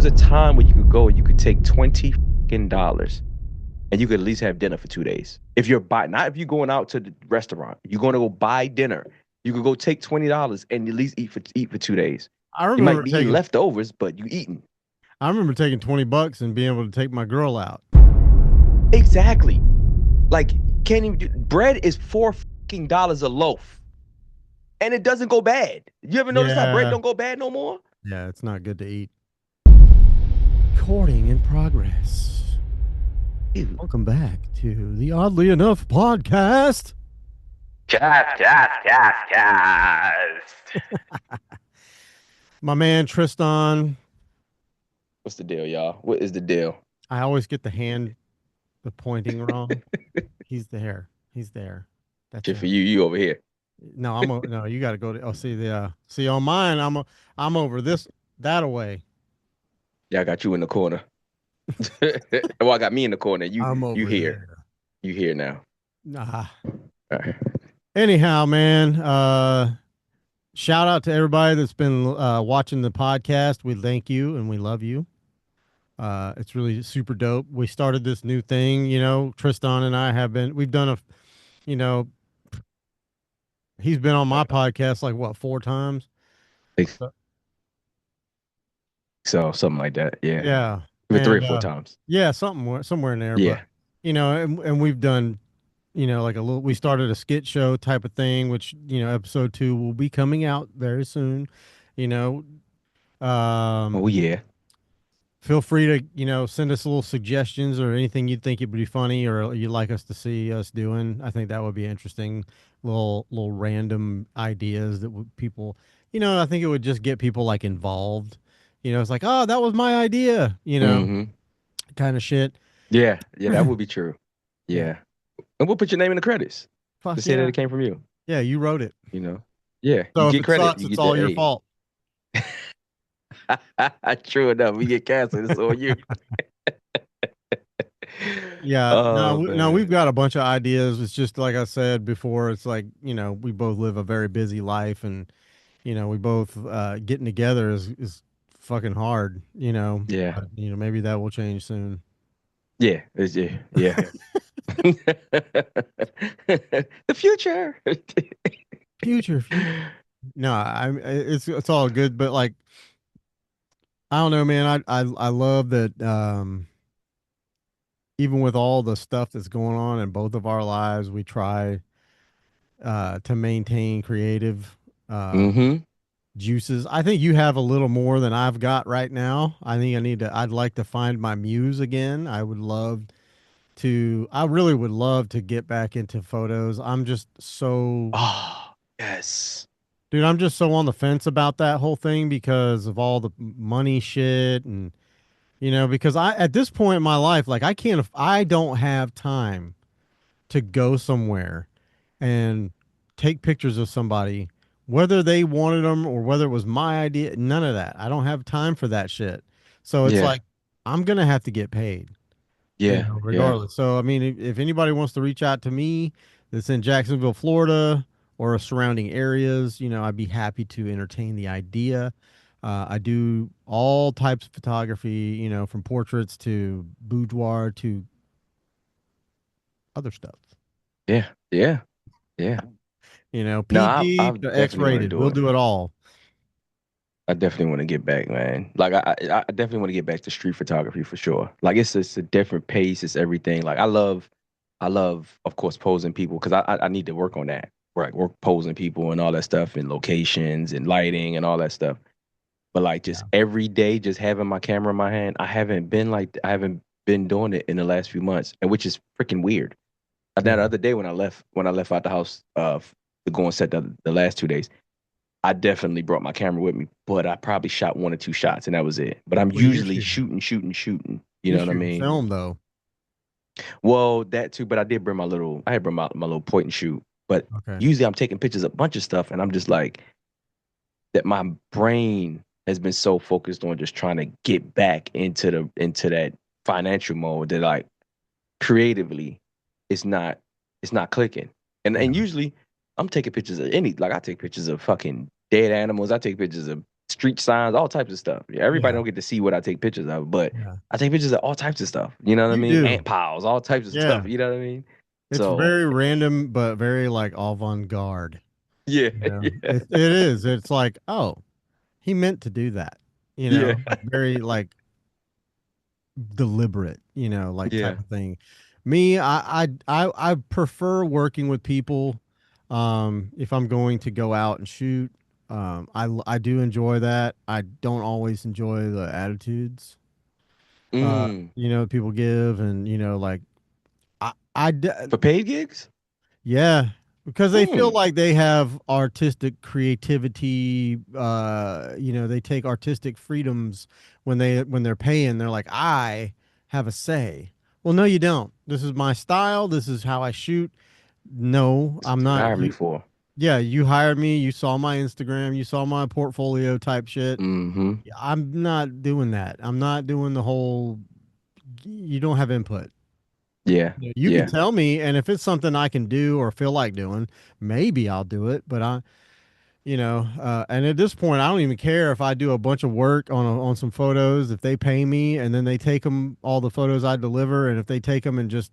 a time where you could go and you could take $20 and you could at least have dinner for 2 days. If you're not if you're going out to the restaurant, you're going to go buy dinner. You could go take $20 and at least eat for 2 days. I You might remember be eating taking leftovers, but you eating. I remember taking $20 and being able to take my girl out. Exactly. Like, can't even bread is $4 a loaf. And it doesn't go bad. You ever notice how bread Yeah. don't go bad no more? Yeah, it's not good to eat. Recording in progress. Ew. Welcome back to the Oddly Enough podcast. Cast. My man Tristan. What's the deal, y'all? What is the deal? I always get the pointing wrong. He's there. He's there. That's Shit for him. you over here. No, no, you got to go to, see on mine, I'm over that away. Yeah, I got you in the corner. Well, I got me in the corner. You I'm you over here. there. You here now. Nah. All right. Anyhow, man, shout out to everybody that's been watching the podcast. We thank you and we love you. It's really super dope. We started this new thing, Tristan and I we've done you know, he's been on my podcast like what, 4 times? Uh, So something like that. Yeah. Yeah. Even three And or four times. yeah, somewhere in there, but Yeah. and we've done, like we started a skit show type of thing, which, episode 2 will be coming out very soon, you know. Oh yeah. Feel free to, send us little suggestions or anything you'd think it would be funny or you'd like us to see us doing. I think that would be interesting. Little random ideas that would people, I think it would just get people like involved. It's like, oh, that was my idea, Mm-hmm. kind of shit. Yeah. Yeah, that would be true. Yeah. Yeah. And we'll put your name in the credits to Fuck say that yeah. it came from you. Yeah, you wrote it. Yeah. You So if get it credit. sucks, You it's get all that your A. fault. True enough. We get canceled. It's all you. Yeah, Oh no, we've man. got a bunch of ideas. It's just like I said before, it's like, we both live a very busy life and, we both getting together is fucking hard, Yeah. but, maybe that will change soon. Yeah. Yeah. The future. Future. No, it's all good, but like I don't know, man. I love that even with all the stuff that's going on in both of our lives, we try to maintain creative Mm-hmm. juices. I think you have a little more than I've got right now. I think I'd like to find my muse again. I really would love to get back into photos. Oh, yes. Dude, I'm just so on the fence about that whole thing because of all the money shit and, because at this point in my life, like I don't have time to go somewhere and take pictures of somebody, whether they wanted them or whether it was my idea. None of that. I don't have time for that shit. So it's Yeah. like I'm gonna have to get paid, Yeah. Yeah. regardless. So I mean, if anybody wants to reach out to me, that's in Jacksonville, Florida, or surrounding areas, I'd be happy to entertain the idea. I do all types of photography, from portraits to boudoir to other stuff. Yeah. Yeah. Yeah. No, I PG to definitely want to X-rated. do We'll it. do it all. I definitely want to get back, man. Like I definitely want to get back to street photography for sure. Like it's a different pace. It's everything. Like I love, of course, posing people because I need to work on that. Right, work posing people and all that stuff, and locations and lighting and all that stuff. But like just Yeah. every day, just having my camera in my hand, I haven't been doing it in the last few months, and which is freaking weird. That Yeah. other day when I left out the house to go and set the last 2 days, I definitely brought my camera with me, but I probably shot one or two shots and that was it. But I'm Well, you're usually shooting. shooting. You You're know what I shooting mean? film though. Well, that too, but I had brought my little point and shoot. But Okay. usually I'm taking pictures of a bunch of stuff and I'm just like that my brain has been so focused on just trying to get back into that financial mode that like creatively it's not clicking. And Yeah. usually I'm taking pictures of I take pictures of fucking dead animals. I take pictures of street signs, all types of stuff. Yeah, everybody Yeah. don't get to see what I take pictures of, but Yeah. I take pictures of all types of stuff. You know what I You mean? do. Ant piles, all types of stuff. Yeah. You know what I mean? It's So very random, but very like avant-garde. yeah, You know, yeah, it is. It's like, oh, he meant to do that. You yeah, know, like very like deliberate. You know, like type yeah. of thing. Me, I prefer working with people. If I'm going to go out and shoot, I do enjoy that. I don't always enjoy the attitudes. Mm. You know, people give, and you know, like I For paid gigs? yeah, because they feel Mm. like they have artistic creativity. You know, they take artistic freedoms when they're paying. They're like, I have a say. Well, no, you don't. This is my style. This is how I shoot. No, That's I'm what you not. hired me You, for. yeah, you hired me. You saw my Instagram. You saw my portfolio type shit. Mm-hmm. I'm not doing that. I'm not doing the whole. You don't have input. Yeah, Yeah, you can yeah. tell me, and if it's something I can do or feel like doing, maybe I'll do it. But and at this point, I don't even care if I do a bunch of work on some photos. If they pay me, and then they take them, all the photos I deliver, and if they take them and just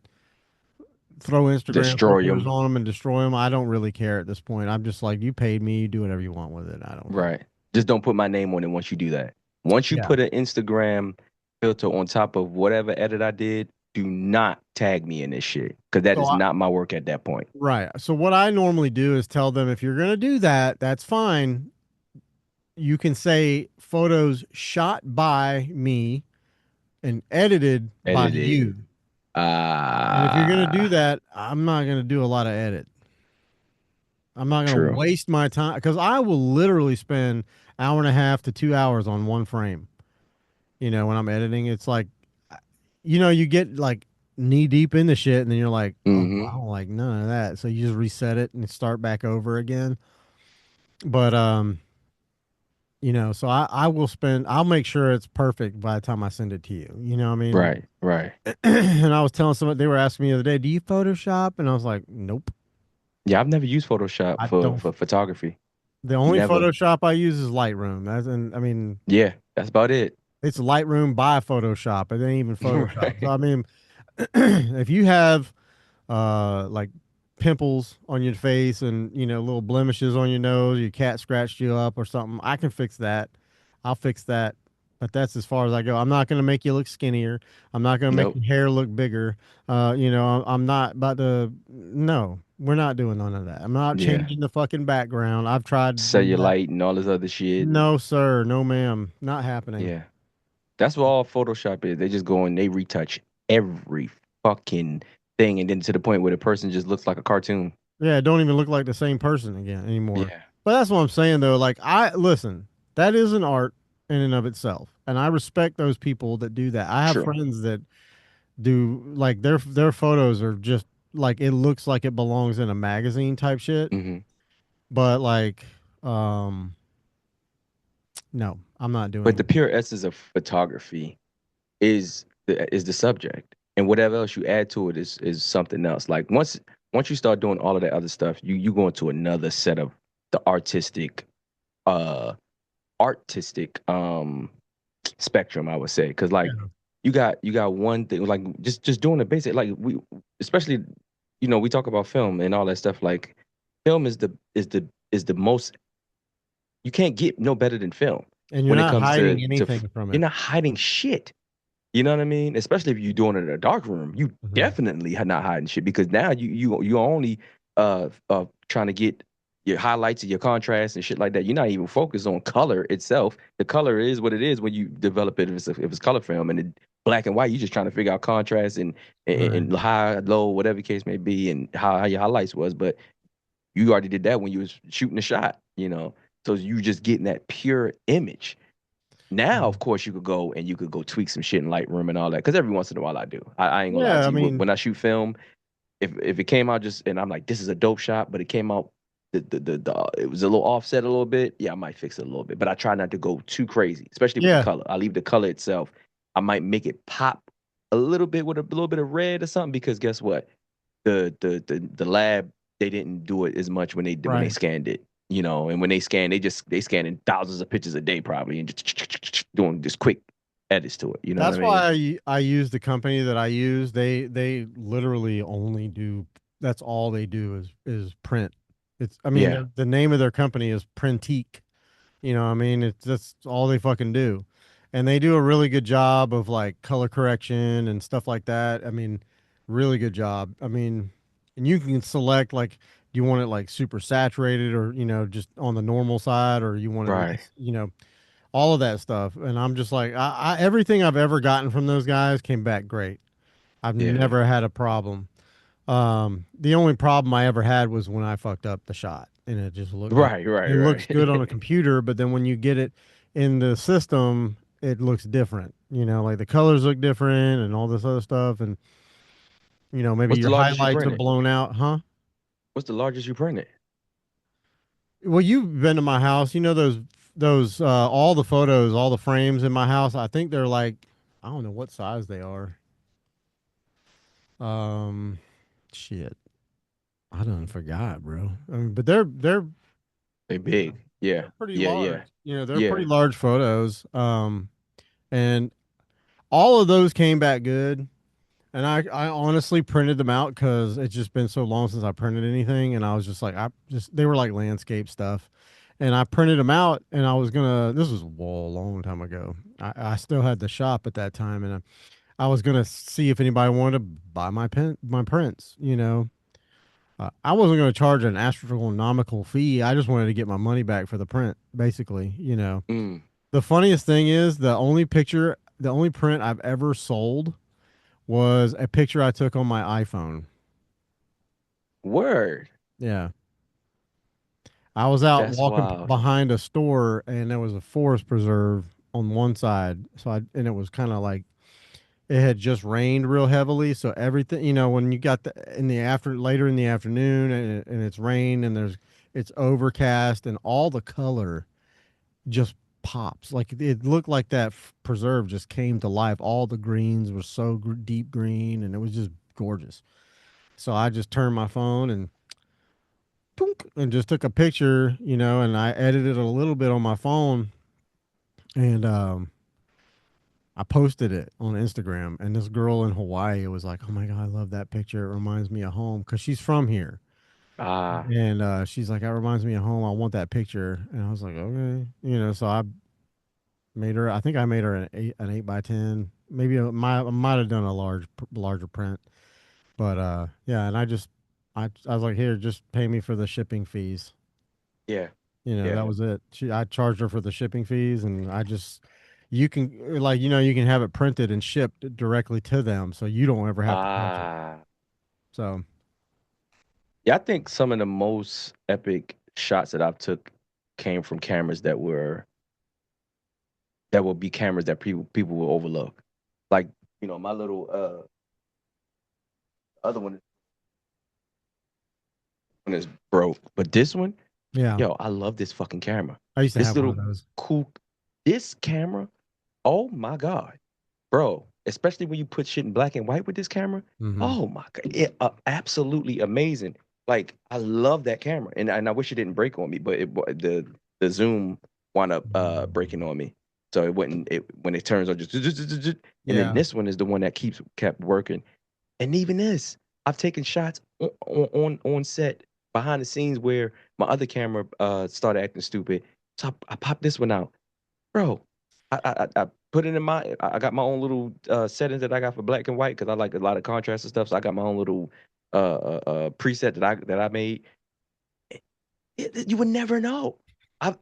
throw Instagram Destroy filters them. on them and destroy them, I don't really care at this point. I'm just like, you paid me, you do whatever you want with it. I don't care. Right. Just don't put my name on it once you do that. Once you Yeah. put an Instagram filter on top of whatever edit I did, do not tag me in this shit because that So is not my work at that point. right. So what I normally do is tell them if you're gonna do that, that's fine. You can say photos shot by me and edited by Edited. you. And if you're gonna do Ah, that, I'm not gonna do a lot of edit. I'm not gonna true. waste my time because I will literally spend hour and a half to 2 hours on one frame. You know, when I'm editing, it's like, you get like knee deep in the shit, and then you're like, oh, I Mm-hmm. don't like none of that. So you just reset it and start back over again. But so I'll make sure it's perfect by the time I send it to you. You know what I mean? Right, right. And I was telling someone, they were asking me the other day, do you Photoshop? And I was like, nope, Yeah, I've never used Photoshop I for don't. for photography. The only Never. Photoshop I use is Lightroom. I mean, Yeah, that's about it. it's Lightroom by Photoshop. It ain't even Photoshop. So Right. I mean, if you have like pimples on your face and little blemishes on your nose, your cat scratched you up or something, I can fix that. I'll fix that. But that's as far as I go. I'm not going to make you look skinnier. I'm not going to make Nope. your hair look bigger. I'm not about to. No, we're not doing none of that. I'm not Yeah. changing the fucking background. I've tried to do that. Cellulite and all this other shit. No, sir. No, ma'am. Not happening. Yeah. That's what all Photoshop is. They just go and they retouch every fucking thing, and then to the point where the person just looks like a cartoon. Yeah, don't even look like the same person again anymore. Yeah. But that's what I'm saying though. Like I listen, that is an art in and of itself, and I respect those people that do that. I have True. friends that do like their photos are just like it looks like it belongs in a magazine type shit. Hmm. But like, um, no, I'm not But doing the it. pure essence of photography is the subject, and whatever else you add to it is something else. Like once you start doing all of that other stuff, you go into another set of the uh artistic spectrum, I would say, because like Yeah. you got one thing like just doing the basic, like we especially we talk about film and all that stuff. Like film is the most, you can't get no better than film And you're when it not comes hiding to anything from you're it. not hiding shit. You know what I mean? Especially if you're doing it in a dark room, you Mhm. definitely are not hiding shit because now you're only trying to get your highlights and your contrast and shit like that. You're not even focused on color itself. The color is what it is when you develop it. If it's color film and it, black and white, you're just trying to figure out contrast Right. and high, low, whatever the case may be, and how your highlights was. But you already did that when you was shooting the shot. So you just getting that pure image. Now, of course, you could go and you could go tweak some shit in Lightroom and all that. Because every once in a while I do. I ain't gonna lie Yeah, to I you. mean, When I shoot film, if it came out just and I'm like, this is a dope shot, but it came out it was a little offset a little bit. Yeah, I might fix it a little bit, but I try not to go too crazy, especially with the yeah, color. I leave the color itself. I might make it pop a little bit with a little bit of red or something because guess what? The lab, they didn't do it as much when they right. scanned it. you know, and when they scan, they scanning thousands of pictures a day probably and just doing just quick edits to it. You know what I That's mean? why I use the company that I use. They literally only do, that's all they do is print. It's, I mean, Yeah. the name of their company is Printique. You know, what I mean, it's that's all they fucking do. And they do a really good job of like color correction and stuff like that. I mean, really good job. I mean, and you can select like, do you want it like super saturated or, just on the normal side, or you want it Right. less, all of that stuff. And I'm just like, everything I've ever gotten from those guys came back great. I've Yeah. never had a problem. The only problem I ever had was when I fucked up the shot, and it just looked, Right. it Right. looks good on a Right. computer, but then when you get it in the system, it looks different. Like the colors look different and all this other stuff, and maybe What's the your largest you highlights are printed? blown out, huh? What's the largest you printed? Well, you've been to my house. You know those all the photos, all the frames in my house. I think they're like, I don't know what size they are. Um, shit, I done forgot, bro. I mean, but They you know, big. Yeah. they're pretty Yeah. large. Yeah. They're pretty Yeah. large photos. And all of those came back good. And I honestly printed them out because it's just been so long since I printed anything, and I was just like, they were like landscape stuff, and I printed them out, and I was gonna. This was a long time ago. I still had the shop at that time, and I was gonna see if anybody wanted to buy my prints. I wasn't gonna charge an astronomical fee. I just wanted to get my money back for the print, basically. Mm. The funniest thing is the only print I've ever sold was a picture I took on my iPhone. Word. Yeah. I was out That's walking wild. behind a store, and there was a forest preserve on one side. And it was kind of like it had just rained real heavily. So everything, when you got later in the afternoon, and it's rain, and it's overcast, and all the color just pops. Like it looked like that preserve just came to life. All the greens were so deep green, and it was just gorgeous. So I just turned my phone and and just took a picture, and I edited a little bit on my phone, and I posted it on Instagram. And this girl in Hawaii was like, "Oh my god, I love that picture. It reminds me of home," because she's from here. Ah. And she's like, "That reminds me of home. I want that picture." And I was like, "Okay," So I made her. I think I made her an 8x10. Maybe I might have done a larger print, but yeah. And I was like, "Here, just pay me for the shipping fees." Yeah. That Yeah. was it. I charged her for the shipping fees, and you can, like, you can have it printed and shipped directly to them, so you don't ever have to touch it. Ah. So, Yeah, I think some of the most epic shots that I've took came from cameras that will be cameras that people will overlook. Like, my little other one is broke, but this one, yeah, yo, I love this fucking camera. I used to This have one of little those. cool this camera, oh my God. Bro, especially when you put shit in black and white with this camera. Hmm. Oh my God. It absolutely amazing. Like I love that camera. And I wish it didn't break on me, but the zoom wound up breaking on me. So it wouldn't it when it turns on just and then Yeah. this one is the one that kept working. And even this, I've taken shots on set behind the scenes where my other camera started acting stupid. So I popped this one out. Bro, I put it in I got my own little settings that I got for black and white because I like a lot of contrast and stuff. So I got my own little preset that I made. You would never know. I've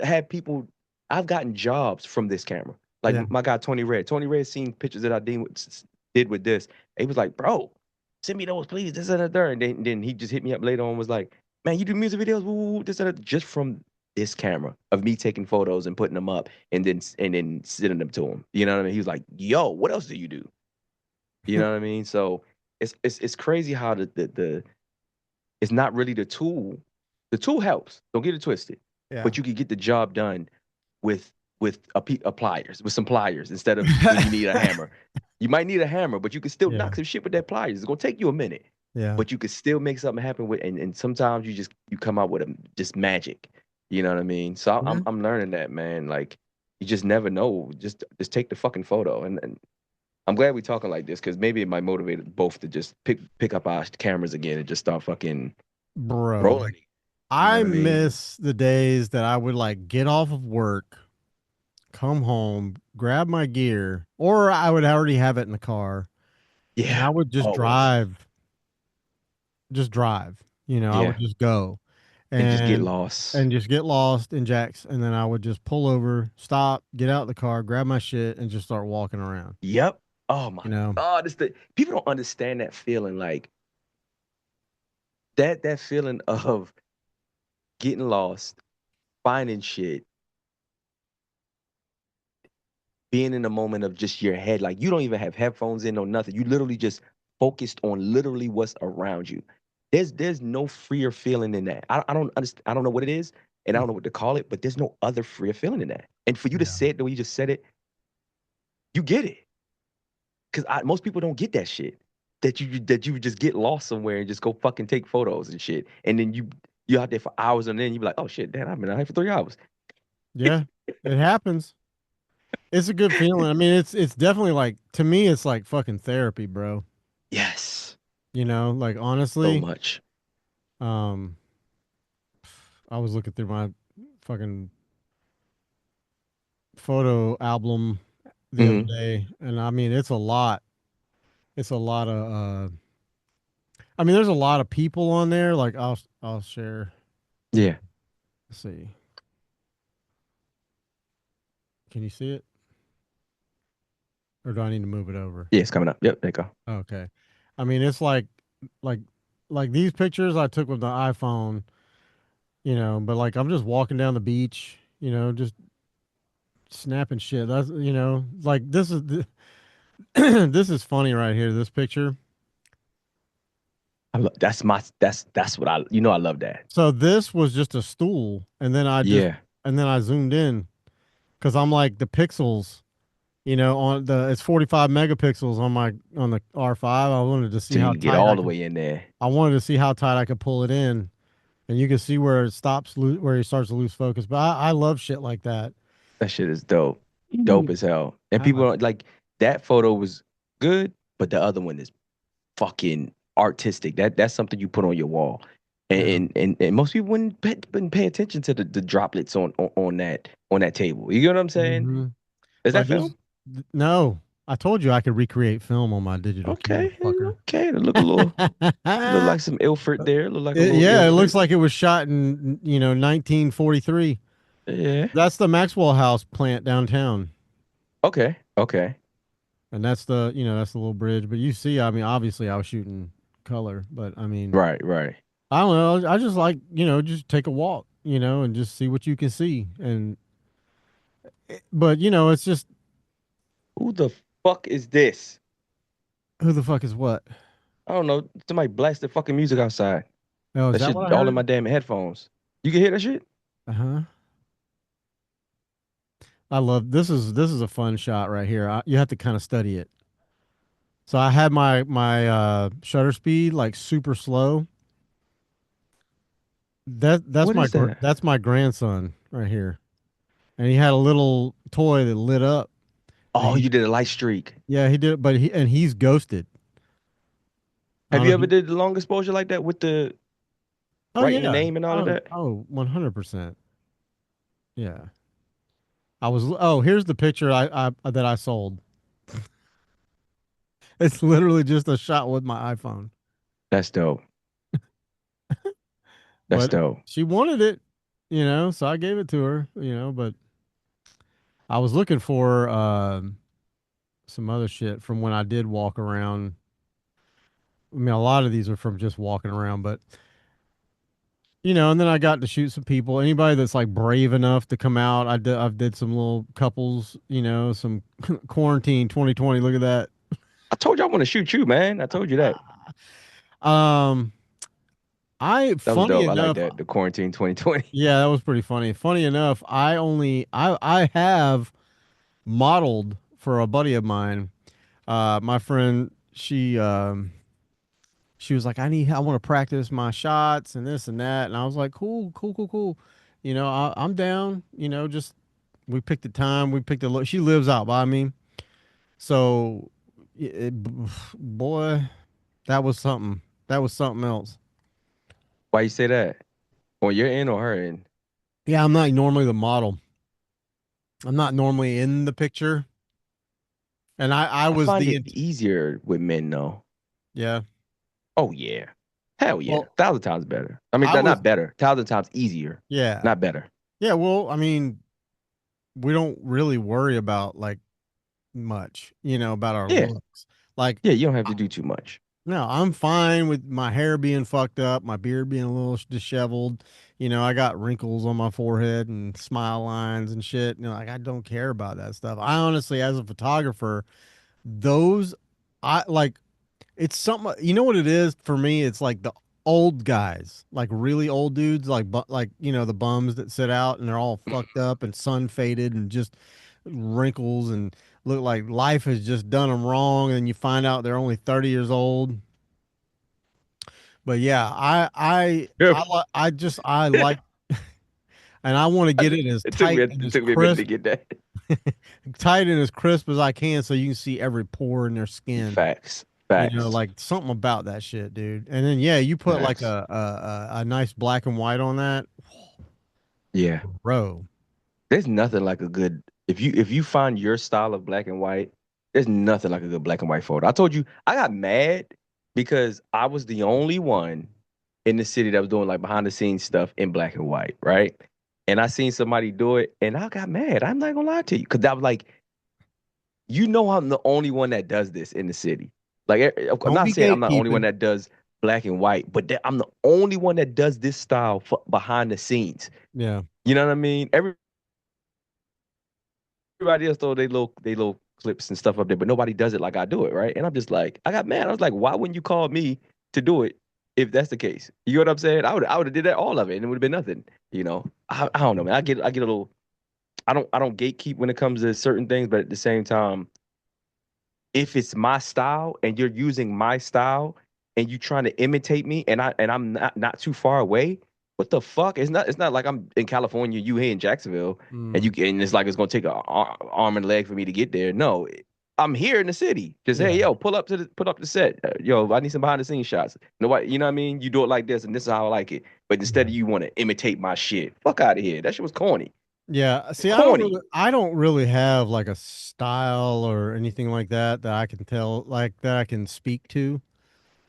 had people. I've gotten jobs from this camera. Like Yeah. my guy Tony Red. Tony Red seen pictures that I did with this. He was like, "Bro, send me those, please." This and that. There. And then he just hit me up later on. And was like, "Man, you do music videos? Woo, woo, woo, this and that." Just from this camera of me taking photos and putting them up, and then sending them to him. You know what I mean? He was like, "Yo, what else do you do?" You know what I mean? So it's crazy how the it's not really the tool. The tool helps. Don't get it twisted. Yeah. But you can get the job done with a pliers, with some pliers instead of when you need a hammer. You might need a hammer, but you can still Yeah. knock some shit with that pliers. It's gonna take you a minute. Yeah. but you could still make something happen with, and sometimes you come out with just magic. You know what I mean? So Yeah. I'm learning that, man. Like you just never know. Just take the fucking photo, and I'm glad we're talking like this because maybe it might motivate us both to just pick up our cameras again and just start fucking Bro, rolling. You know I what I mean? miss the days that I would like get off of work, come home, grab my gear, or I would already have it in the car, and I Yeah, would always. just drive. I Yeah, would just go and just get and lost. just get lost in Jack's, and then I would just pull over, stop, get out of the car, grab my shit, and just start walking around. Yep. Oh my You know? God, it's the people don't understand that feeling. Like that feeling of getting lost, finding shit, being in a moment of just your head. Like you don't even have headphones in or nothing. You literally just focused on literally what's around you. There's no freer feeling than that. I don't understand. I don't know what it is, and I don't know what to call it, but there's no other freer feeling than that. And for you to Yeah. say it the way you just said it, you get it. Because most people don't get that shit. That you just get lost somewhere and just go fucking take photos and shit, and then you out there for hours, and then you be like, oh shit, damn, I've been out here for 3 hours. Yeah. It happens. It's a good feeling. I mean, it's definitely like to me, it's like fucking therapy, bro. Yes, Like so honestly, much. um, I was looking through my fucking photo album the other Hmm. day, and I mean, it's a lot. It's a lot of. I mean, there's a lot of people on there. Like I'll share. Yeah, Let's see. Can you see it, or do I need to move it over? yeah, it's coming up. Yep, there you go. Okay. I mean, it's like like these pictures I took with the iPhone. But like I'm just walking down the beach. Just snapping shit. That's like this is funny right here. This picture. That's what I love that. So this was just a stool, and then Yeah, I zoomed in because I'm like the pixels. On the it's 45 megapixels on the R5. I wanted to see so you how can get tight all the way in there. I wanted to see how tight I could pull it in, and you can see where it stops, where he starts to lose focus. But I love shit like that. That shit is dope, dope Mm. as hell. And I people like. don't like that photo was good, but the other one is fucking artistic. That's something you put on your wall. Yeah. And most people wouldn't pay attention to the droplets on that table. You get what I'm saying? Hmm. Is that Like film? no, I told you I could recreate film on my digital camera, Okay, fucker. okay. It look like some Ilford there. Look like a little Yeah, it looks Ilford. like it was shot in 1943. Yeah. That's the Maxwell House plant downtown, Okay. Okay. and that's the little bridge. But you see, I mean, obviously I was shooting color, but I mean, Right. Right. I don't know. I just like just take a walk, and just see what you can see, but it's just Who the fuck is this? who the fuck is what? I don't know. Somebody blasted fucking music outside. Oh, is That that shit what I all in my heard? damn headphones. You can hear that shit? Uh-huh. I love this is a fun shot right here. You have to kind of study it. So I had my shutter speed like super slow. What is that? That's my grandson right here, and he had a little toy that lit up. And Oh, you did a light streak. yeah, he did, but he's ghosted. I Have don't know you if ever you. did the long exposure like that with the Oh writing the yeah. name and all of that? 100%. Yeah. Here's the picture I that I sold. It's literally just a shot with my iPhone, That's dope. That's but dope. she wanted it, so I gave it to her, but I was looking for some other shit from when I did walk around. I mean, a lot of these are from just walking around, but and then I got to shoot some people. Anybody that's like brave enough to come out, I've did some little couples, some quarantine 2020. Look at that. I told you I want to shoot you, man. I told you that. Um, I That was funny dope. I like enough, that. The quarantine 2020. yeah, that was pretty funny. Funny enough, I have modeled for a buddy of mine. My friend, she was like, I want to practice my shots and this and that. And I was like, cool, cool, cool, cool. I'm down. Just we picked the time, we picked the look. She lives out by me, so boy, that was something. That was something else. Why you say that? On your end or her end? Yeah, I'm not normally the model. I'm not normally in the picture, and I I was find the it easier with men though. yeah. Oh yeah. Hell yeah. Well, 1,000 times better. I mean, I was not better. 1,000 times easier. yeah. Not better. Yeah, well, I mean, we don't really worry about like much, about our Yeah. looks. Like, Yeah, you don't have I- to do too much. no, I'm fine with my hair being fucked up, my beard being a little disheveled. I got wrinkles on my forehead and smile lines and shit. Like I don't care about that stuff. I honestly, as a photographer, those I like it's something, what it is for me? It's like the old guys, like really old dudes, like the bums that sit out and they're all fucked up and sun faded and just wrinkles and look like life has just done them wrong, and you find out they're only 30 years old. But yeah, Yep. I like, and I want to get it as tight and It as took me a minute to crisp, get that. tight and as crisp as I can, so you can see every pore in their skin. Facts. Facts. Like something about that shit, dude. And then yeah, you put like Facts. a nice black and white on that, Yeah. bro. There's nothing like a good if you find your style of black and white, there's nothing like a good black and white photo. I told you I got mad because I was the only one in the city that was doing like behind the scenes stuff in black and white, right? And I seen somebody do it and I got mad. I'm not gonna lie to you. Cause I was like, I'm the only one that does this in the city. Like I'm Don't not be saying I'm the only one gatekeeping. that does black and white, but I'm the only one that does this style behind the scenes. Yeah, You know what I mean? Everybody else throw they little clips and stuff up there, but nobody does it like I do it, right? And I'm just like, I got mad. I was like, why wouldn't you call me to do it if that's the case? You know what I'm saying? I would have did that all of it, and it would have been nothing. I don't know, man. I get a little. I don't gatekeep when it comes to certain things, but at the same time, if it's my style and you're using my style and you trying to imitate me and I'm not too far away, what the fuck? It's not like I'm in California, you here in Jacksonville, and mm, it's like it's gonna take an arm and leg for me to get there. No, I'm here in the city. Just hey, yeah, yo, pull up the set. Yo, I need some behind the scenes shots. Nobody, you know what I mean? You do it like this, and this is how I like it. But instead yeah, of you want to imitate my shit, fuck out of here. That shit was corny. yeah. See, Corny. I don't really have like a style or anything like that that I can tell, like that I can speak to.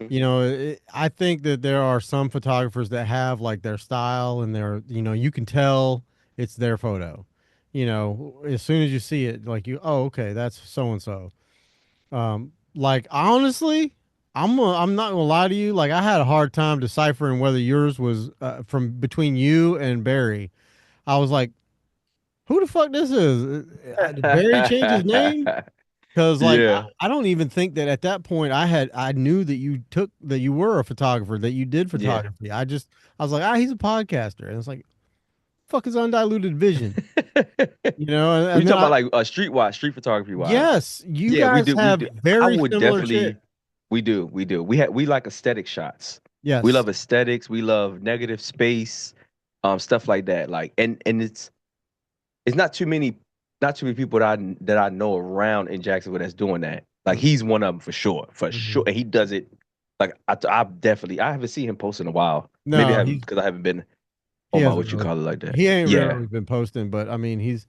I think that there are some photographers that have like their style and you can tell it's their photo. As soon as you see it, like oh, okay, that's so and so. Like honestly, I'm not gonna lie to you. Like I had a hard time deciphering whether yours was from between you and Barry. I was like, who the fuck this is? Did Barry change his name? Because like Yeah. I don't even think that at that point I knew that you were a photographer, that you did Yeah. photography. I was like, he's a podcaster. And it's like, fuck his undiluted vision. We And then talking about like street photography wise. yes, you Yeah, we guys do. We have do. I very would similar shit. definitely. We do. We like aesthetic shots. We Yes. love aesthetics. We love negative space, stuff like that. Like, and it's not too many people that I know around in Jacksonville that's doing that. Like, Mm-hmm. he's one of them for sure. Mm-hmm. And he does it. Like, I haven't seen him post in a while. Maybe I No, haven't because I haven't been he on my hasn't what you really call it like that. he ain't Yeah. really been posting, but I mean See, he's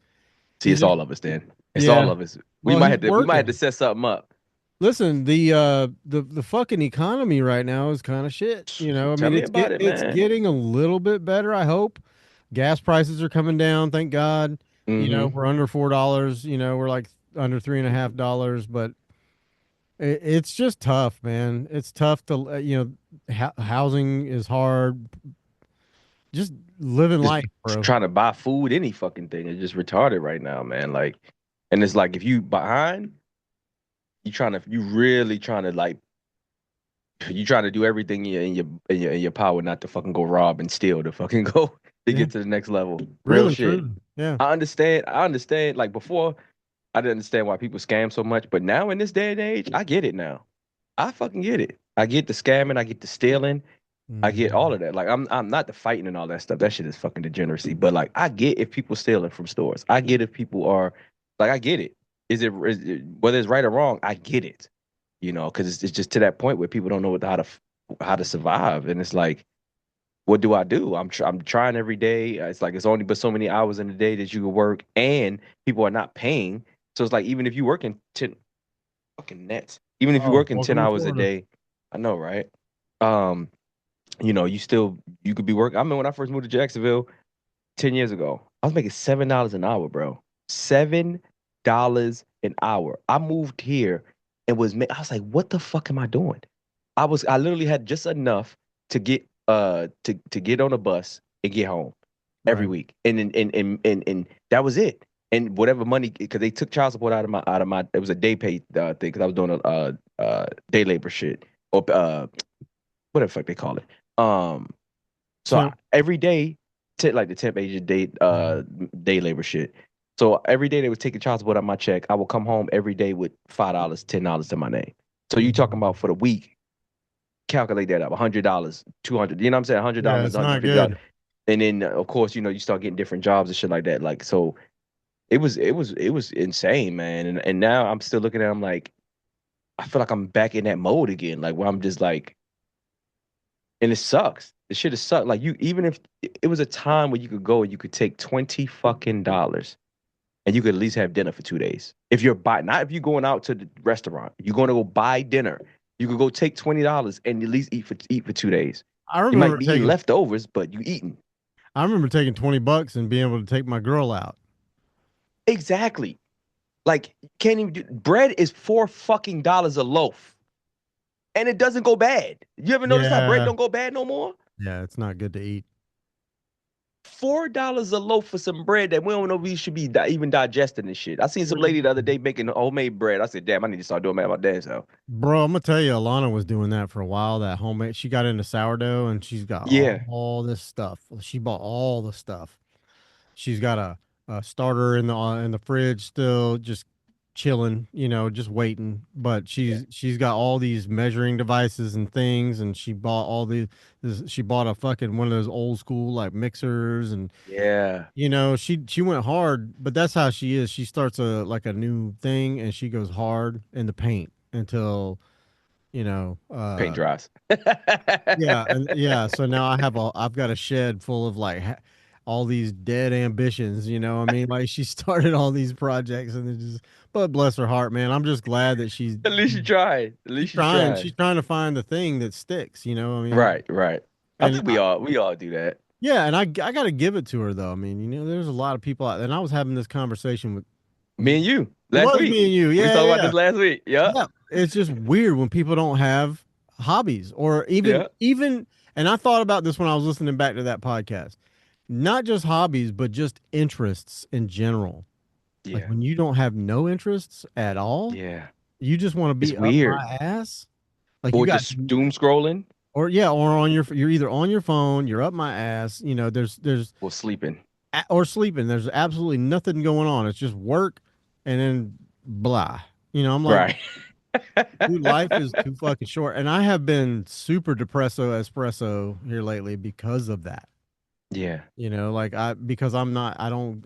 it's all of us then. It's all yeah. of us. Well, he's We might have to working. set something up. Listen, the fucking economy right now is kind of shit. I Tell mean, me about it, it's man. getting a little bit better, I hope. Gas prices are coming down, thank God. Mm-hmm. We're under $4. We're like under $3.50, but it's just tough, man. It's tough to housing is hard. Just living Just life, bro. trying to buy food, any fucking thing is just retarded right now, man. Like, and it's like if you behind, you really trying to like, you trying to do everything in your power not to fucking go rob and steal to fucking go to Yeah, get to the next level. Real really, shit. truly. Yeah. I understand. I understand. Like before, I didn't understand why people scam so much, but now in this day and age, I get it now. I fucking get it. I get the scamming, I get the stealing, I get all Mhm. of that. Like I'm not the fighting and all that stuff. That shit is fucking degeneracy. But like I get if people stealing from stores. I get if people are like I get it. Is it whether it's right or wrong? I get it. You know, because it's just to that point where people don't know how to survive, and it's like, what do I do? I'm trying every day. It's like it's only but so many hours in a day that you can work, and people are not paying. So it's like even if you work in 10 fucking nets, even if you Oh, work in welcome 10 to hours a Florida. day, I know, right? Um, you know, you could be working. I remember when I first moved to Jacksonville 10 years ago, I was making $7 an hour, bro. $7 an hour. I moved here and I was like, what the fuck am I doing? I literally had just enough to get on a bus and get home every Right. week. And that was it. And whatever money, because they took child support out of my it was a day pay thing because I was doing a day labor shit or what the fuck they call it. So Temp. every day, like the temp agent Mhm. day labor shit. So every day they was taking child support out my check. I would come home every day with $5, $10 to my name. So you talking Mhm. about for the week? Calculate that up. $100, 200. You know what I'm saying? hundred Yeah, dollars, it's hundred not fifty dollars. good. And then of course you start getting different jobs and shit like that. Like so, it was insane, man. And now I'm still looking at. I'm like, I feel like I'm back in that mode again. Like where I'm just like, and it sucks. The shit is suck. Like you, even if it was a time where you could go and you could take 20 fucking dollars and you could at least have dinner for 2 days. If you're not if you're going out to the restaurant, you're going to go buy dinner. You could go take $20 and at least eat for 2 days. I You might remember be eating taking leftovers, but you eating. I remember taking $20 and being able to take my girl out. Exactly. Like can't even bread is $4 fucking a loaf. And it doesn't go bad. You ever notice how bread Yeah. don't go bad no more? Yeah, it's not good to eat. $4 a loaf for some bread that we don't know we should be even digesting this shit. I seen some lady the other day making homemade bread. I said, damn, I need to start doing that my damn self. Bro, I'm gonna tell you, Alana was doing that for a while. That homemade, she got into sourdough and she's got Yeah, all this stuff. She bought all the stuff. She's got a starter in the fridge still, just chilling, just waiting. But yeah, she's got all these measuring devices and things, and she bought all these. She bought a fucking one of those old school like mixers, and yeah. she went hard. But that's how she is. She starts a new thing, and she goes hard in the paint until you know. Paint Uh, dries. yeah, and yeah. So now I've got a shed full of like all these dead ambitions. You know, what I mean, like she started all these projects, and it just. But bless her heart, man. I'm just glad that At least you tried. At she's least you trying. She's tried. trying to find the thing that sticks. You know, what I mean, Right, right. I and think we all do that. yeah, and I got to give it to her though. I mean, there's a lot of people out, and I was having this conversation with. Me and you It last was week. me and you. We was Yeah, talking yeah, about yeah. this last week. Yeah, Yeah, it's just weird when people don't have hobbies or even yeah, even and I thought about this when I was listening back to that podcast. Not just hobbies, but just interests in general. Like yeah, when you don't have no interests at all, yeah. you just want to It's be up weird. my ass. Like you Or got just doom scrolling or yeah, or on you're either on your phone, you're up my ass, there's or sleeping. or sleeping. There's absolutely nothing going on. It's just work and then blah. I'm like, Right. dude, life is too fucking short. And I have been super depresso espresso here lately because of that. Yeah, Like because I'm not, I don't,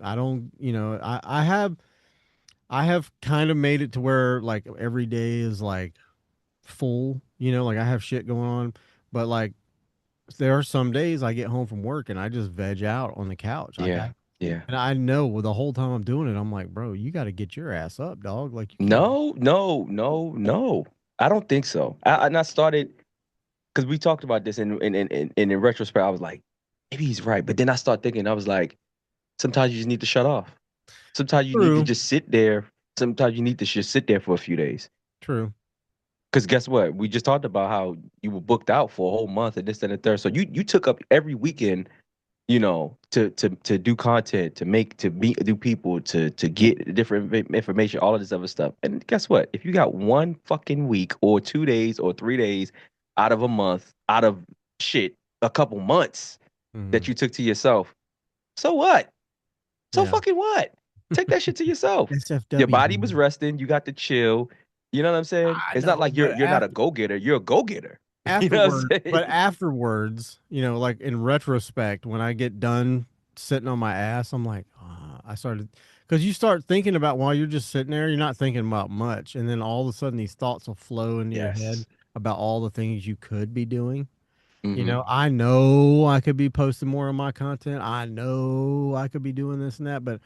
I have kind of made it to where like every day is like full, like I have shit going on. But like there are some days I get home from work and I just veg out on the couch. Like yeah, yeah. and I know the whole time I'm doing it, I'm like, bro, you got to get your ass up, dog. Like you can't. No, no, no, no. I don't think so. And I started because we talked about this and in retrospect, I was like, maybe he's right. But then I started thinking, I was like, sometimes you just need to shut off. Sometimes you need to True, just sit there. Sometimes you need to just sit there for a few days. true. Because guess what? We just talked about how you were booked out for a whole month and this and the third. So you took up every weekend, to do content, to make to meet new people, to get different information, all of this other stuff. And guess what? If you got one fucking week or 2 days or 3 days out of a month, out of shit, a couple months that Hmm. you took to yourself, so what? So Yeah. fucking what? Take that shit to yourself. Your SFW, body was homie. resting. You got to chill. You know what I'm saying? I It's not know, like but you're not a go-getter. You're a go-getter. You know what afterward, I'm but saying? afterwards, like in retrospect, when I get done sitting on my ass, I'm like, I started because you start thinking about while you're just sitting there, you're not thinking about much, and then all of a sudden these thoughts will flow into your head Yes. about all the things you could be doing. Hmm. I know I could be posting more of my content. I know I could be doing this and that, but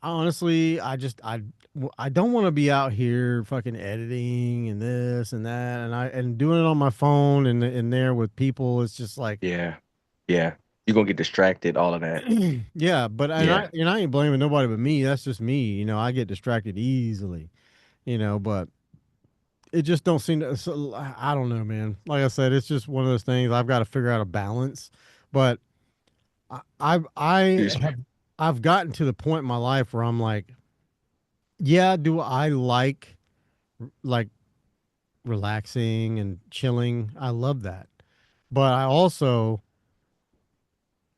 honestly, I don't want to be out here fucking editing and this and that, and doing it on my phone and in there with people. It's just like, Yeah. Yeah. You're gonna get distracted, all of that. yeah. But Yeah. I ain't blaming nobody but me. That's just me. I get distracted easily. But it just don't seem to. So, I don't know, man. Like I said, it's just one of those things. I've got to figure out a balance. But I Excuse me. have I've gotten to the point in my life where I'm like, yeah, do I like relaxing and chilling? I love that. But I also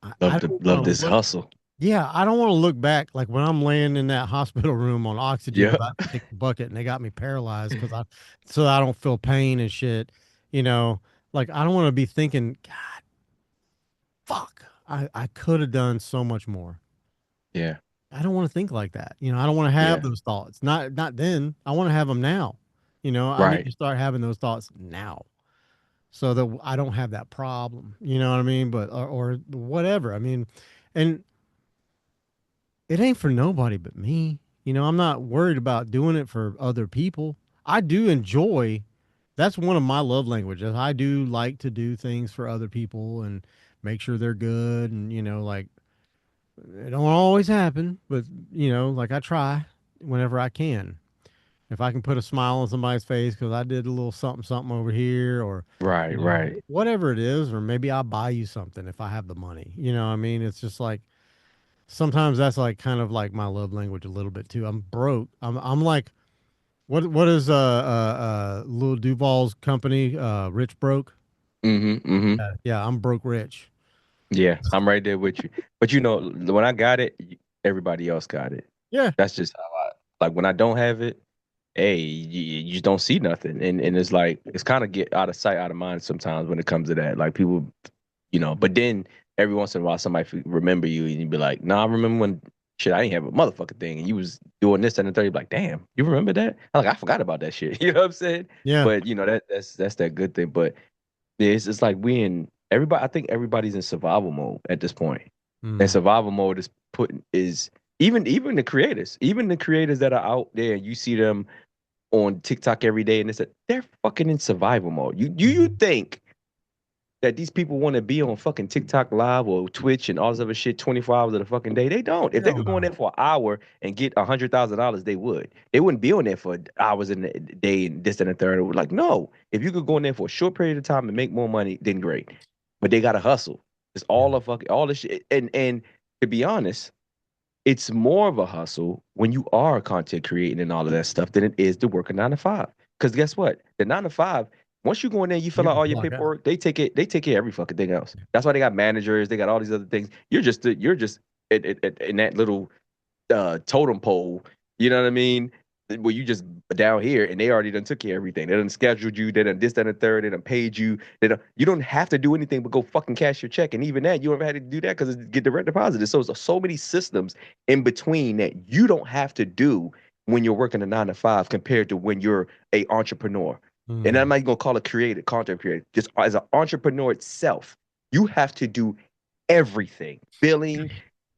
I don't Love want to this look hustle. yeah, I don't want to look back like when I'm laying in that hospital room on oxygen Yeah. about to take the bucket and they got me paralyzed because so I don't feel pain and shit, you know, like I don't want to be thinking, God, fuck, I could have done so much more. Yeah. I don't want to think like that. I don't want to have Yeah. those thoughts. Not then. I want to have them now. I need Right. to start having those thoughts now so that I don't have that problem. You know what I mean? But or whatever. I mean, and it ain't for nobody but me. I'm not worried about doing it for other people. I do enjoy. That's one of my love languages. I do like to do things for other people and make sure they're good and like it don't always happen, but like I try whenever I can. If I can put a smile on somebody's face because I did a little something something over here, or Right. Right. whatever it is, or maybe I'll buy you something if I have the money. What I mean? It's just like sometimes that's like kind of like my love language a little bit too. I'm broke. I'm like what is Lil Duval's company Rich Broke? Hmm. Hmm. Yeah, I'm broke rich. Yeah. I'm right there with you. But when I got it, everybody else got it. Yeah, That's just how I like when I don't have it. Hey, you just don't see nothing, and it's like it's kind of get out of sight, out of mind sometimes when it comes to that. Like people, but then every once in a while somebody remember you and you be like, "Nah, I remember when shit I didn't have a motherfucking thing, and you was doing this and the third." You be like, "Damn, you remember that?" I'm like, I forgot about that shit. You know what I'm saying? yeah. But that's that good thing. But yeah, it's like we in everybody. I think everybody's in survival mode at this point. And Mm. survival mode is even the creators that are out there. You see them on TikTok every day, and they're fucking in survival mode. You Mhm. think that these people want to be on fucking TikTok live or Twitch and all this other shit 24 hours of the fucking day? They don't. If they Hell could go in no. there for an hour and get $100,000, they would. They wouldn't be on there for hours in the day and this and the third. Like, no. If you could go in there for a short period of time and make more money, then great. But they gotta hustle. It's Yeah. all of fucking all this shit. And to be honest, it's more of a hustle when you are content creating and all of that stuff than it is to work a 9 to 5. Because guess what? The 9 to 5, once you go in there, you fill You out can all your clock out. paperwork. They take care of every fucking thing else. That's why they got managers. They got all these other things. You're just in that little totem pole. You know what I mean? Where you just down here and they already done took care of everything. They done scheduled you. They done this, that, and the third. They done paid you. You don't have to do anything but go fucking cash your check. And even that, you don't have to do that because it get direct deposited. So there's so many systems in between that you don't have to do when you're working a 9 to 5 compared to when you're a entrepreneur. And I'm Mm. not even gonna call it creative, content creator. Just as an entrepreneur itself, you have to do everything. Billing,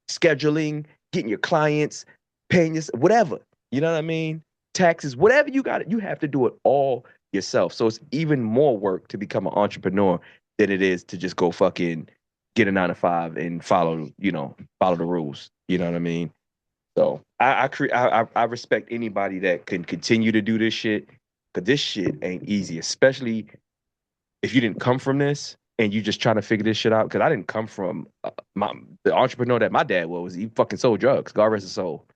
scheduling, getting your clients, paying your whatever. You know what I mean? Taxes, whatever you got it, you have to do it all yourself. So it's even more work to become an entrepreneur than it is to just go fucking get a 9 to 5 and follow the rules. You know what I mean? So I respect anybody that can continue to do this shit because this shit ain't easy, especially if you didn't come from this and you just trying to figure this shit out. Because I didn't come from the entrepreneur that my dad was. He fucking sold drugs. God rest his soul.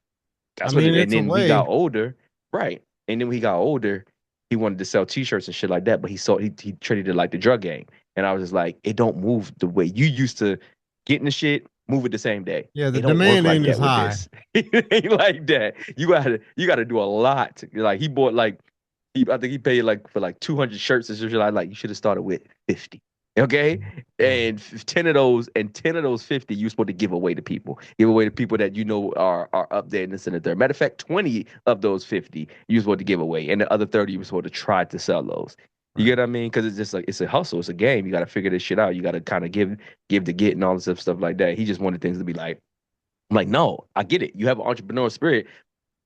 I That's what. mean, And it's a then we got way. older, right? And then when he got older, he wanted to sell T-shirts and shit like that. But he traded it like the drug game. And I was just like, it don't move the way you used to getting the shit. Move it the same day. Yeah, the It don't work demand like ain't as that with high. this. It ain't like that. You gotta do a lot. Like he bought like I think he paid like for like 200 shirts or something. Like you should have started with 50. Okay. Mm. And 10 of those 50, you're supposed to give away to people. Give away to people that you know are up there in this and the third. Matter of fact, 20 of those 50, you're supposed to give away. And the other 30, you were supposed to try to sell those. You Right. get what I mean? Because it's just like it's a hustle, it's a game. You got to figure this shit out. You got to kind of give to get and all this stuff like that. He just wanted things to be like, I'm like, no, I get it. You have an entrepreneurial spirit,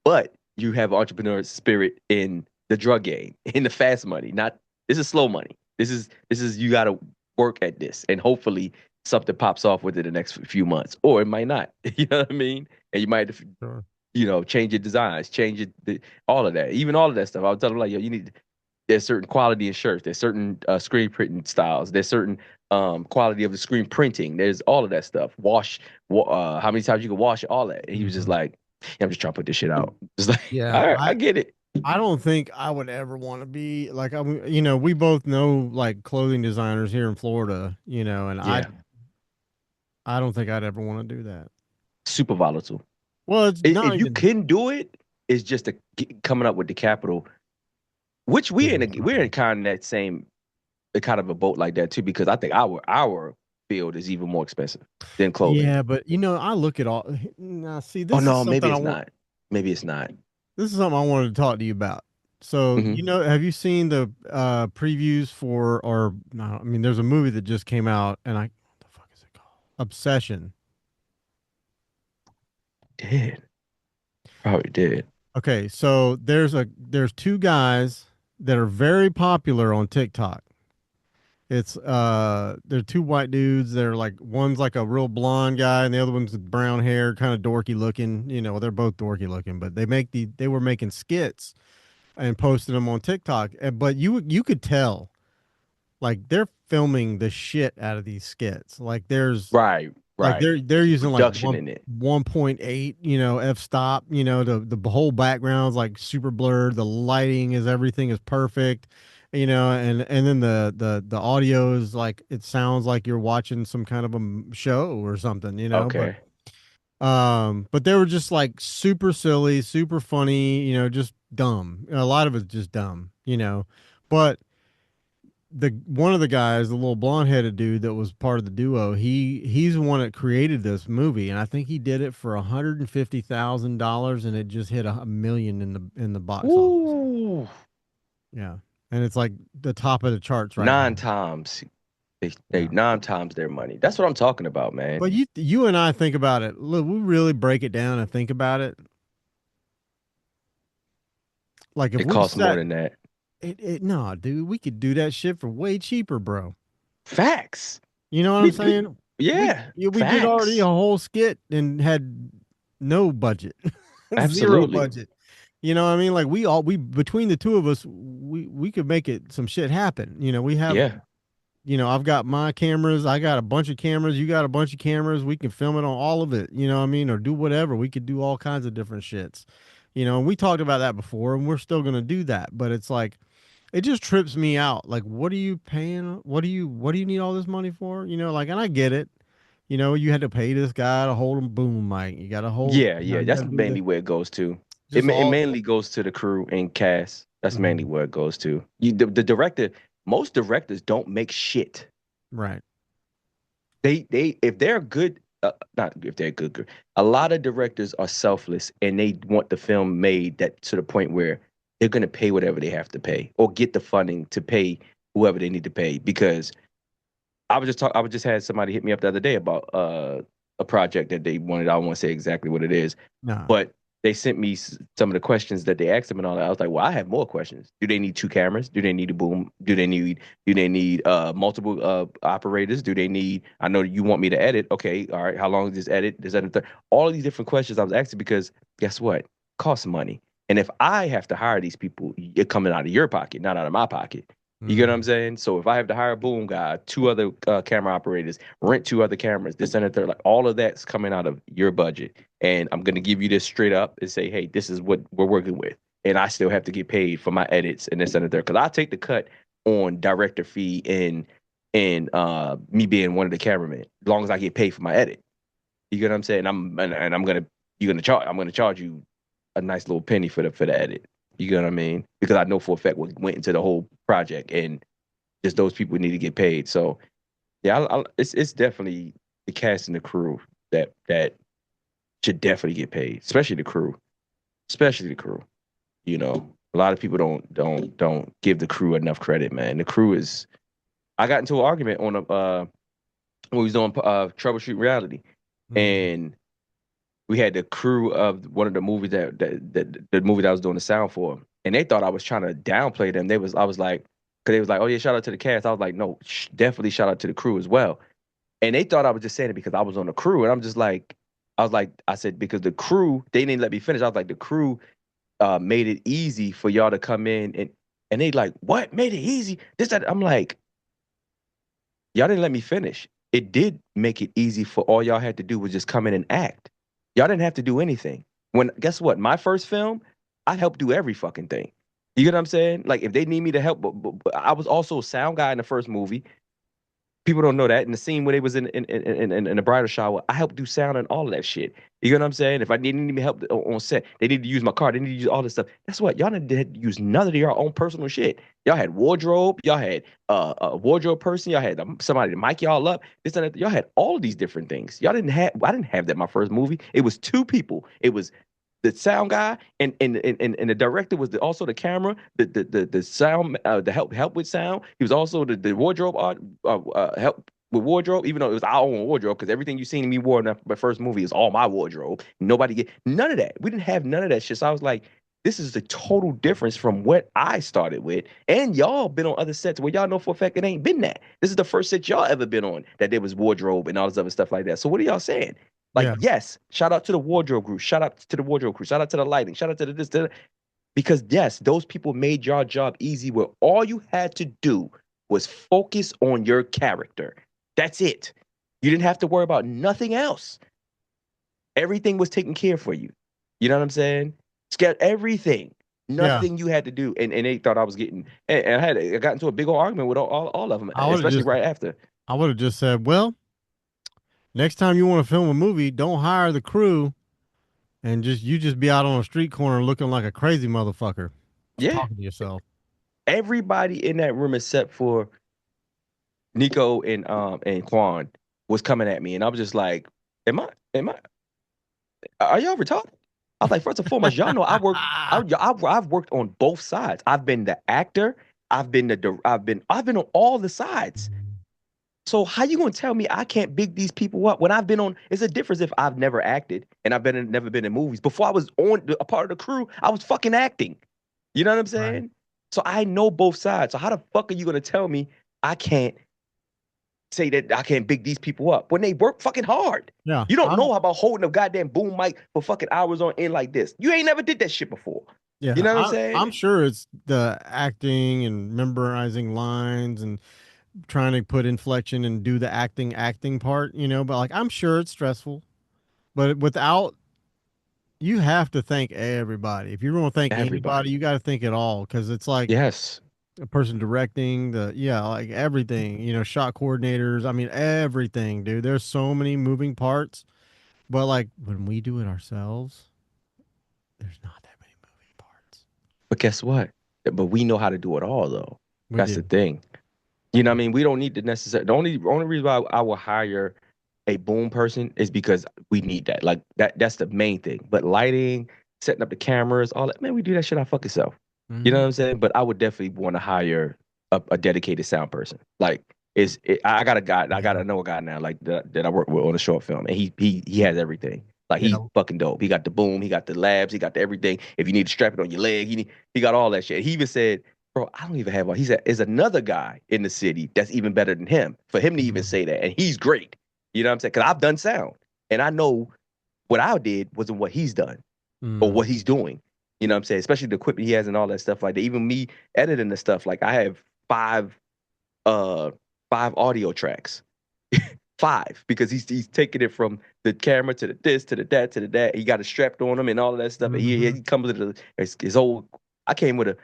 but you have entrepreneur spirit in the drug game, in the fast money. Not this is slow money. This is you got to work at this, and hopefully something pops off within the next few months, or it might not. You know what I mean? And you might, Sure. change your designs, change it, all of that, even all of that stuff. I was telling them like, yo, you need. There's certain quality in shirts. There's certain screen printing styles. There's certain quality of the screen printing. There's all of that stuff. How many times you can wash it, all that. And he was just Hmm. like, yeah, I'm just trying to put this shit out. It's like, Yeah, all right, I get it. I don't think I would ever want to be like you know, we both know like clothing designers here in Florida, you know, and Yeah, I don't think I'd ever want to do that. super volatile. Well, it's not If you even can do it, it's just coming up with the capital, which getting we're in started. kind of that same kind of a boat like that too, because I think our field is even more expensive than clothing. Yeah, but you know, I look at all now see Oh this is no, maybe something I it's want not. Maybe it's not. this is something I wanted to talk to you about. So, you Hmm. know, have you seen the previews for or no, I mean there's a movie that just came out and I what the fuck is it called? Obsession. Did probably did. Okay, so there's two guys that are very popular on TikTok. It's they're two white dudes. They're like one's like a real blonde guy and the other one's with brown hair, kind of dorky looking. You know, they're both dorky looking, but they were making skits and posting them on TikTok. But you could tell like they're filming the shit out of these skits. Like there's Right, like right. they're using like Production in it. 1.8, you know, f stop, you know, the whole background's like super blurred, the lighting is everything is perfect, you know, and then the audio is like it sounds like you're watching some kind of a show or something, you know, Okay. but they were just like super silly, super funny, you know, just dumb. A lot of it's just dumb, you know. But the one of the guys, the little blonde headed dude that was part of the duo, he's the one that created this movie, and I think he did it for $150,000, and it just hit a million in the box office. Ooh. Yeah, and it's like the top of the charts right Nine now. times. They Yeah, 9 times their money. That's what I'm talking about, man. but you and I think about it. Look, we really break it down and think about it. Like if It we costs more sat than that. it no, dude, we could do that shit for way cheaper, bro. Facts. You know what I'm We saying? yeah. We did already a Facts. whole skit and had no budget, zero Absolutely. budget. You know what I mean? Like we between the two of us, we could make it some shit happen. You know, we have, Yeah. you know, I've got my cameras, I got a bunch of cameras, you got a bunch of cameras. We can film it on all of it. You know what I mean? Or do whatever. We could do all kinds of different shits. You know, and we talked about that before, and we're still gonna do that. But it's like it just trips me out. Like, what are you paying? What do you need all this money for? You know, like, and I get it. You know, you had to pay this guy to hold a boom mic. You got to hold, Yeah, you know, yeah. you got That's to do the mainly where it goes to. It just it all. mainly goes to the crew and cast. That's mainly Mhm. where it goes to. The director, most directors don't make shit. Right. They if they're good, not if they're good. A lot of directors are selfless and they want the film made that to the point where they're gonna pay whatever they have to pay or get the funding to pay whoever they need to pay. Because I was just had somebody hit me up the other day about a project that they wanted. I don't want to say exactly what it is, No. but they sent me some of the questions that they asked them and all that. I was like, well, I have more questions. Do they need two cameras? Do they need a boom? Do they need multiple operators? Do they need? I know you want me to edit. Okay, all right. How long is this edit? This edit. All of these different questions I was asking because guess what? It costs money. And if I have to hire these people, it coming out of your pocket, not out of my pocket. You get what I'm Mhm. saying? So if I have to hire a boom guy, two other camera operators, rent two other cameras, this and the third, like all of that's coming out of your budget. And I'm gonna give you this straight up and say, hey, this is what we're working with. And I still have to get paid for my edits and this and the third. Because I take the cut on director fee and me being one of the cameramen, as long as I get paid for my edit. You get what I'm saying? I'm gonna you're gonna charge I'm gonna charge you a nice little penny for the edit. You get what I mean? Because I know for a fact what went into the whole project, and just those people need to get paid. So yeah, it's definitely the cast and the crew that should definitely get paid, especially the crew. You know, a lot of people don't give the crew enough credit, man. The crew is. I got into an argument on a when we was doing troubleshoot reality, Mm. and we had the crew of one of the movies that the movie that I was doing the sound for, and they thought I was trying to downplay them. I was like, because they was like, oh yeah, shout out to the cast. I was like, no, definitely shout out to the crew as well. And they thought I was just saying it because I was on the crew, and I'm just like, I said because the crew they didn't let me finish. I was like, the crew made it easy for y'all to come in and they like, what made it easy? This that I'm like, y'all didn't let me finish. It did make it easy for all y'all had to do was just come in and act. Y'all didn't have to do anything. When guess what? My first film, I helped do every fucking thing. You get what I'm saying? Like if they need me to help, but I was also a sound guy in the first movie. People don't know that. In the scene where they was in the bridal shower, I helped do sound and all of that shit. You get what I'm saying? If I didn't need help on set, they need to use my car. They need to use all this stuff. That's what y'all didn't use none of your own personal shit. Y'all had wardrobe. Y'all had a wardrobe person. Y'all had somebody to mic y'all up. This and that. Y'all had all of these different things. Y'all didn't have. I didn't have that in my first movie. It was two people. It was the sound guy and the director was also the camera, the sound, the help with sound. He was also the wardrobe art, help with wardrobe, even though it was our own wardrobe, because everything you seen me wore in my first movie is all my wardrobe. Nobody get none of that. We didn't have none of that shit. So I was like, this is the total difference from what I started with. And y'all been on other sets where y'all know for a fact it ain't been that. This is the first set y'all ever been on that there was wardrobe and all this other stuff like that. So what are y'all saying? Like, Yeah. yes, shout out to the wardrobe group. Shout out to the wardrobe crew. Shout out to the lighting. Shout out to the this, to the, because yes, those people made your job easy where all you had to do was focus on your character. That's it. You didn't have to worry about nothing else. Everything was taken care for you. You know what I'm saying? Scared everything. Yeah. Nothing you had to do. And they thought I was getting and I got into a big old argument with all of them, I would have especially just right after. I would have just said, well, next time you want to film a movie, don't hire the crew and just be out on a street corner looking like a crazy motherfucker, just Yeah. talking to yourself. Everybody in that room except for Nico and Quan was coming at me, and I was just like, am I are y'all retarded? I was like, first and foremost, y'all know I've worked on both sides. I've been the actor, I've been on all the sides. So how you gonna tell me I can't big these people up when I've been on? It's a difference if I've never acted and never been in movies. Before I was a part of the crew, I was fucking acting. You know what I'm Right. saying? So I know both sides. So how the fuck are you gonna tell me I can't say that I can't big these people up when they work fucking hard? Yeah. You don't know about holding a goddamn boom mic for fucking hours on end like this. You ain't never did that shit before. You Yeah. know what I'm I'm saying? sure it's the acting and memorizing lines and trying to put inflection and do the acting part, but like I'm sure it's stressful. But without you have to thank everybody. If you're going to thank anybody, Everybody. you got to think it all because it's like Yes. a person directing like everything, shot coordinators. I mean, everything, dude. There's so many moving parts, but like when we do it ourselves, there's not that many moving parts. But guess what? But we know how to do it all though. We That's the do. thing. You know what I We, mean? We don't need to necessarily the only reason why I will hire a boom person is because we need that. Like that's the main thing. But lighting, setting up the cameras, all that, man, we do that shit our fucking self. You know mhm. what I'm saying? But I would definitely want to hire a dedicated sound person. Like I got a guy, I got Yeah. to know a guy now, like that I work with on a short film, and he has everything. Like he's Yeah. fucking dope. He got the boom, he got the labs, he got the everything. If you need to strap it on your leg, he got all that shit. He even said, bro, I don't even have one. He said, there's another guy in the city that's even better than him. For him to even Mhm. say that, and he's great. You know what I'm saying? Because I've done sound, and I know what I did wasn't what he's done or what Mhm. he's doing. You know what I'm saying? Especially the equipment he has and all that stuff like that. Even me editing the stuff, like I have uh five audio tracks. Five, because he's taking it from the camera to the this to the that to the that. He got it strapped on him and all of that stuff. And Mhm. he comes with his old. I came with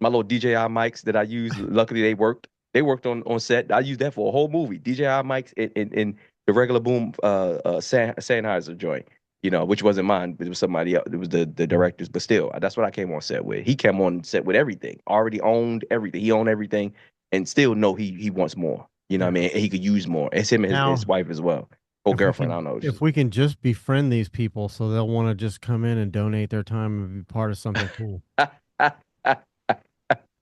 my little DJI mics that I used. Luckily, they worked. They worked on set. I used that for a whole movie. DJI mics in the regular boom Sennheiser joint. which wasn't mine. It was somebody else. It was the directors, but still, that's what I came on set with. He came on set with everything, already owned everything. He owned everything, and still know he wants more. You know what I Yeah. mean? And he could use more. It's him and his Now, wife as well, or girlfriend. I don't know. if we can just befriend these people so they'll want to just come in and donate their time and be part of something cool. I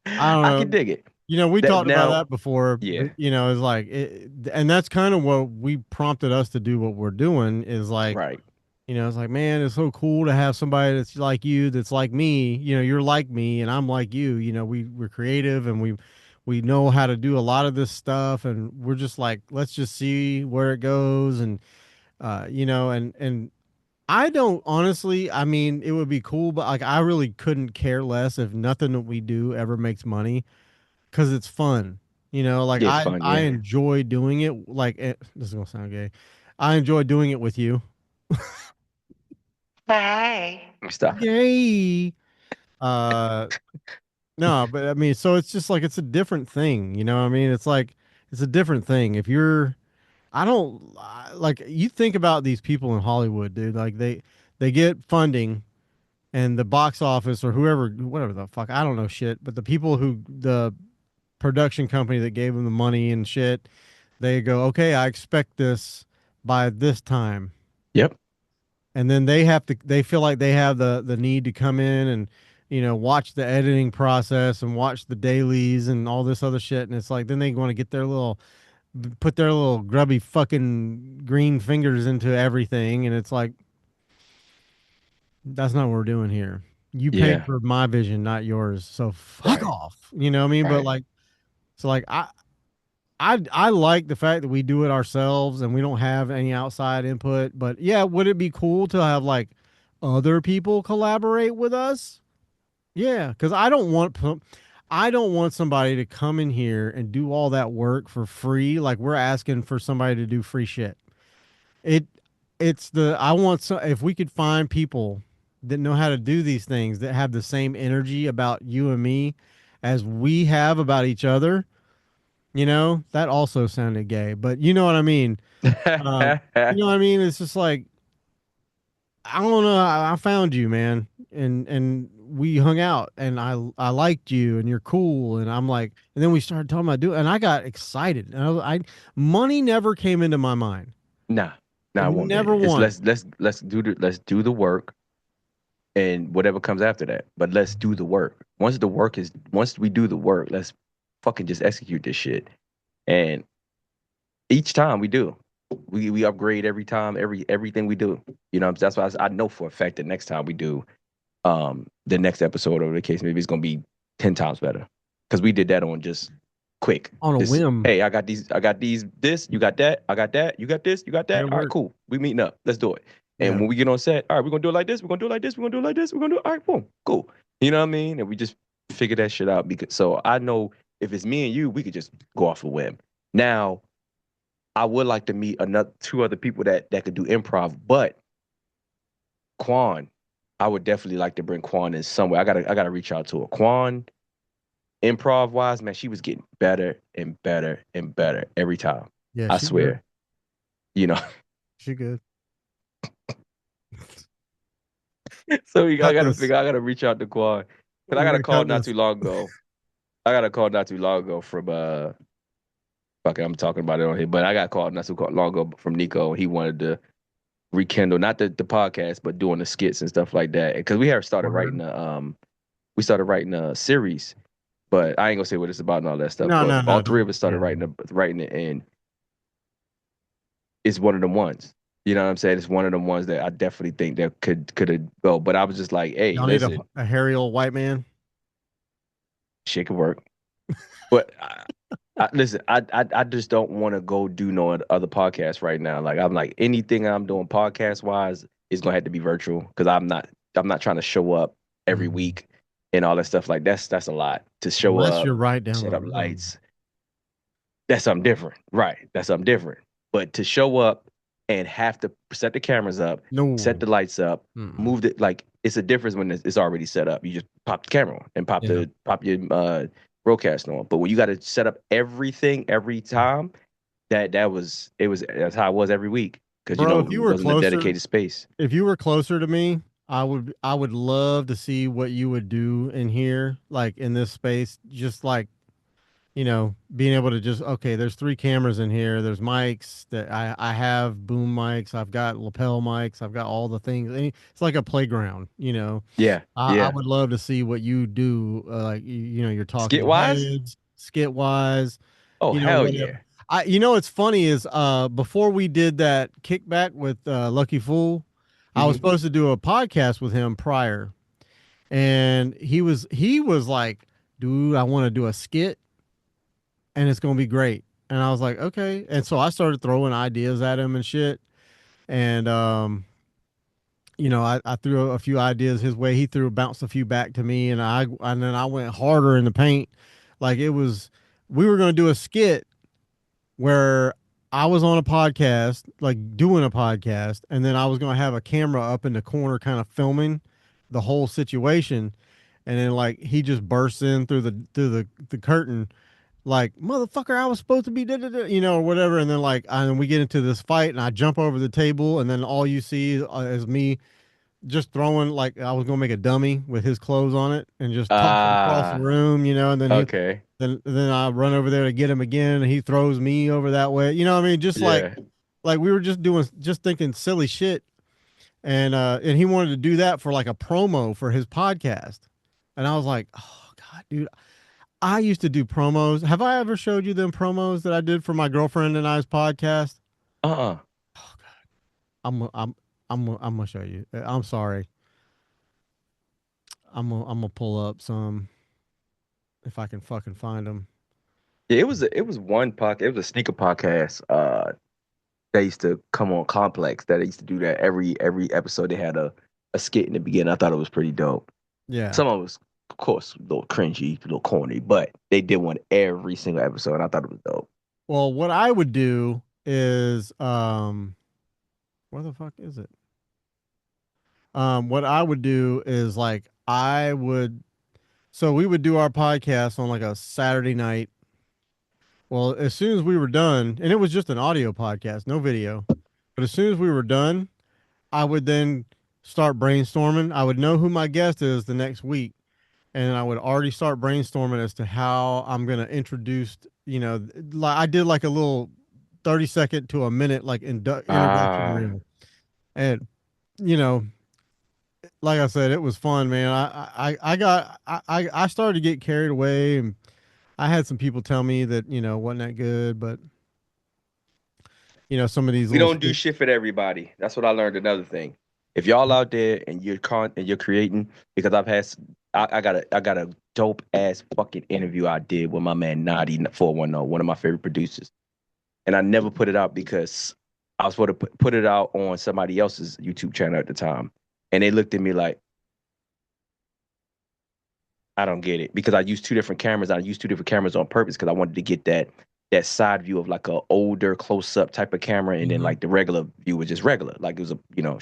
don't I can know. dig it. We That talked about now, that before, yeah, but it's like and that's kind of what we prompted us to do what we're doing is like, right. it's like, man, it's so cool to have somebody that's like you, that's like me. You're like me and I'm like you. We're creative and we know how to do a lot of this stuff and we're just like, let's just see where it goes and and I don't honestly, I mean, it would be cool, but like I really couldn't care less if nothing that we do ever makes money because it's fun. Like Yeah, it's I fun. I Yeah. enjoy doing it. Like this is gonna sound gay. I enjoy doing it with you. Hey. Stop. Gay. Uh, no, but I mean, so it's just like it's a different thing. You know what I mean? It's like it's a different thing. If you're, I don't like you think about these people in Hollywood, dude. Like they get funding and the box office or whoever, whatever the fuck, I don't know shit. But the people who the production company that gave them the money and shit, they go, okay, I expect this by this time, Yep. and then they feel like they have the need to come in and watch the editing process and watch the dailies and all this other shit, and it's like then they want to get their little put their little grubby fucking green fingers into everything, and it's like that's not what we're doing here. You paid Yeah. for my vision, not yours, so fuck Right. off. You know what I mean? But Right. like, so like I like the fact that we do it ourselves and we don't have any outside input. But yeah, would it be cool to have like other people collaborate with us? Yeah, because I don't want somebody to come in here and do all that work for free. Like we're asking for somebody to do free shit. It it's the I want so if we could find people that know how to do these things that have the same energy about you and me as we have about each other, that also sounded gay, but you know what I mean. You know what I mean? It's just like I don't know. I found you, man, and we hung out, and I liked you, and you're cool, and I'm like, and then we started talking about doing, and I got excited, and money never came into my mind, Nah, nah, it won't be. never It's once. let's do the work and whatever comes after that. But let's do the work. Once we do the work, let's fucking just execute this shit. And each time we do, we upgrade every time, everything we do. That's why I know for a fact that next time we do the next episode or the case maybe it's gonna be 10 times better because we did that on just quick. On a This whim. hey, I got these, this, you got that, I got that, you got this, you got Made that. it All right, work. cool. We meeting up. Let's do it. And Yeah. when we get on set, all right, we're gonna do it like this, we're gonna do it like this, we're gonna do it like this, we're gonna do it. All right, boom, cool. You know what I mean? And we just figure that shit out because so I know if it's me and you, we could just go off a whim. Now, I would like to meet another two other people that could do improv, but Quan, I would definitely like to bring Quan in somewhere. I gotta reach out to her. Quan, improv wise, man, she was getting better and better and better every time. Yeah, I she good. swear. You know. She good. So I Cut gotta this. figure I gotta reach out to Quan. Cause I We got a gotta call cut not this. too long ago. I got a call not too long ago from fuck it, I'm talking about it on here, but I got called not too long ago from Nico. He wanted to rekindle not the podcast, but doing the skits and stuff like that. Because Word. we started writing a series, but I ain't gonna say what it's about and all that stuff. No, But no, all no. three of Don't. us started Yeah. writing it, and it's one of them ones. You know what I'm saying? It's one of them ones that I definitely think that could have go. But I was just like, hey, Y'all need listen, a hairy old white man. shit could work. But listen, I just don't want to go do no other podcasts right now. Like I'm like anything I'm doing podcast wise is gonna have to be virtual because I'm not trying to show up every Mhm. week and all that stuff. Like that's a lot to show Unless up, you're right down set the up road. lights. That's something different, right? That's something different. But to show up and have to set the cameras up, set No. the lights up, Mm-mm. move it like it's a difference when it's already set up. You just pop the camera on and Yeah. pop your broadcast on. But when you got to set up everything every time, that's how it was every week. because Bro, if you it were wasn't a closer, dedicated space. if you were closer to me, I would love to see what you would do in here, like in this space, just like being able to just okay, there's three cameras in here. There's mics that I have boom mics. I've got lapel mics. I've got all the things. It's like a playground. Yeah, I yeah. would love to see what you do. Like your Skit talking wise, heads, skit wise, oh hell whatever. yeah. What's funny is before we did that kickback with Lucky Fool, I was Hmm. supposed to do a podcast with him prior, and he was like, dude, I want to do a skit and it's gonna be great. And I was like, okay. And so I started throwing ideas at him and shit. And I threw a few ideas his way. He bounced a few back to me, and then I went harder in the paint. Like it was, we were gonna do a skit where I was on a podcast, like doing a podcast, and then I was gonna have a camera up in the corner, kind of filming the whole situation. And then like he just bursts in through the curtain like motherfucker, I was supposed to be da, da, da, or whatever, and then and we get into this fight, and I jump over the table, and then all you see is me just throwing like I was gonna make a dummy with his clothes on it, and just toss it across the Ah, room, and then okay. then I run over there to get him again, and he throws me over that way, what I mean, just Yeah. like we were just thinking silly shit, and he wanted to do that for like a promo for his podcast, and I was like, oh god, dude, I used to do promos. Have I ever showed you them promos that I did for my girlfriend and I's podcast? Uh-uh. Oh God, I'm gonna show you. I'm sorry. I'm gonna pull up some if I can fucking find them. Yeah, it was one podcast. It was a sneaker podcast. That used to come on Complex. That used to do that every episode. They had a skit in the beginning. I thought it was pretty dope. Yeah. Some of it was, of course, a little cringy, a little corny, but they did one every single episode, and I thought it was dope. Well, what I would do is where the fuck is it? What I would do is like I would so we would do our podcast on like a Saturday night. Well, as soon as we were done, and it was just an audio podcast, no video. But as soon as we were done, I would then start brainstorming. I would know who my guest is the next week, and I would already start brainstorming as to how I'm going to introduce. Like I did like a little 30-second to a minute like introduction Ah, reel, and you know, like I said, it was fun, man. I started to get carried away, and I had some people tell me that wasn't that good, but some of these we little don't do skits. shit for everybody. That's what I learned. Another thing, if y'all out there and you're creating, because I got a dope ass fucking interview I did with my man Nadi 410, one of my favorite producers, and I never put it out because I was supposed to put it out on somebody else's YouTube channel at the time, and they looked at me like, I don't get it, because I used two different cameras. I used two different cameras on purpose because I wanted to get that side view of like a older close up type of camera, and then Hmm. like the regular view was just regular, like it was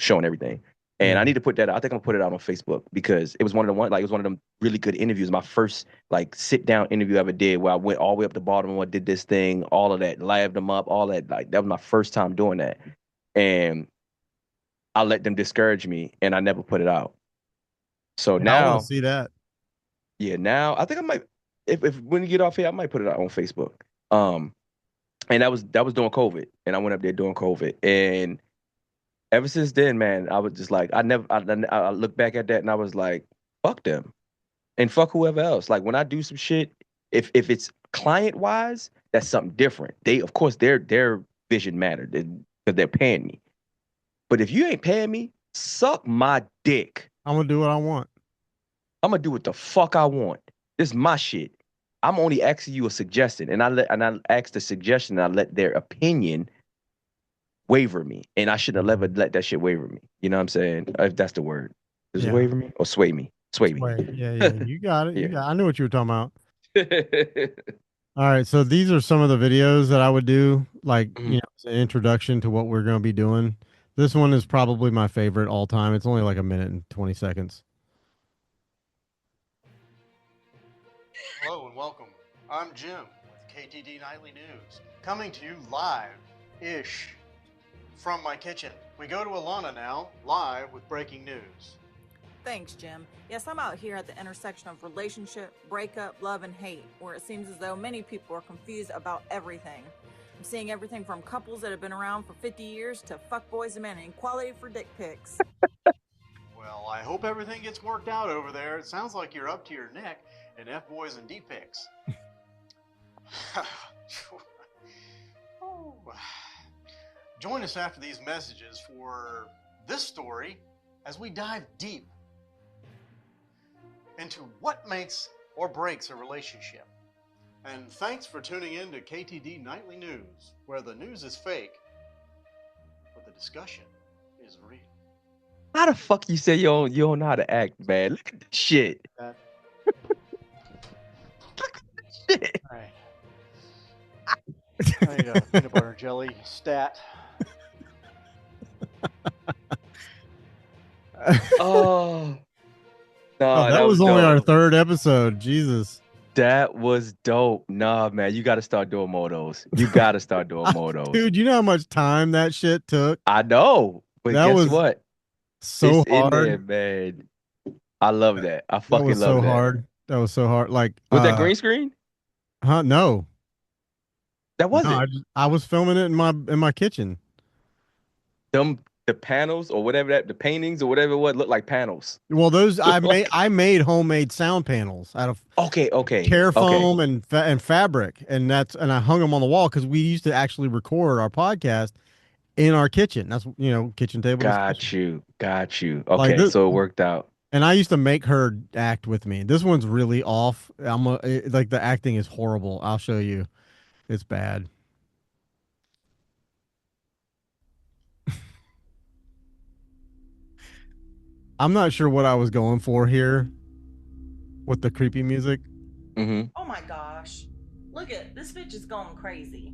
showing everything. And Yeah. I need to put that out. I think I'm gonna put it out on Facebook because it was it was one of them really good interviews. My first like sit down interview I ever did, where I went all the way up to Baltimore, did this thing, all of that, live them up, all that. Like that was my first time doing that, and I let them discourage me, and I never put it out. So Yeah, I want to now, see that. yeah, now I think I might, if when you get off here, I might put it out on Facebook. Um, and that was during COVID, and I went up there during COVID, and ever since then, man, I was just like, I look back at that, and I was like, fuck them, and fuck whoever else. Like when I do some shit, if it's client wise, that's something different. They, of course, their vision mattered because they're paying me. But if you ain't paying me, suck my dick. I'm gonna do what I want. I'm gonna do what the fuck I want. This is my shit. I'm only asking you a suggestion, and I ask the suggestion, and I let their opinion waver me, and I shouldn't have Mhm. ever let that shit waver me. You know what I'm saying? If that's the word, does it Yeah. waver me or sway me? Sway me. Sway. Yeah, yeah. You got it. You Yeah. got. I knew what you were talking about. All right. So these are some of the videos that I would do, like Mhm. as an introduction to what we're going to be doing. This one is probably my favorite all time. It's only like a minute and 20 seconds. Hello and welcome. I'm Jim with KTD Nightly News, coming to you live ish from my kitchen. We go to Alana now, live with breaking news. Thanks, Jim. Yes, I'm out here at the intersection of relationship, breakup, love, and hate, where it seems as though many people are confused about everything. I'm seeing everything from couples that have been around for 50 years to fuckboys demanding equality for dick pics. Well, I hope everything gets worked out over there. It sounds like you're up to your neck in F-boys and D-pics. Join us after these messages for this story as we dive deep into what makes or breaks a relationship. And thanks for tuning in to KTD Nightly News, where the news is fake, but the discussion is real. How the fuck you say you don't know how to act, man? Look at this shit. That, Look at this shit. all right. I need a peanut butter and jelly stat. Oh. No, Oh, that that was was only our dope. third episode. Jesus. That was dope. Nah, man, you got to start doing more of those. You got to start doing more of those. Dude, you know how much time that shit took? I know, but That guess was what? so It's in there, hard. man. I love that. I That fucking was love so that. hard. That was so hard. Like, Was that green screen? huh? No, That no. wasn't. I was filming it in my kitchen. The panels or whatever the paintings or whatever it was looked like panels. Well, those Like, I made homemade sound panels out of okay. care foam and fabric, and I hung them on the wall because we used to actually record our podcast in our kitchen. That's kitchen table discussion. Got you. Like Okay, this, so it worked out. and I used to make her act with me. This one's really off. Like the acting is horrible. I'll show you. It's bad. I'm not sure what I was going for here with the creepy music. Mm-hmm. Oh my gosh. Look at this bitch is going crazy.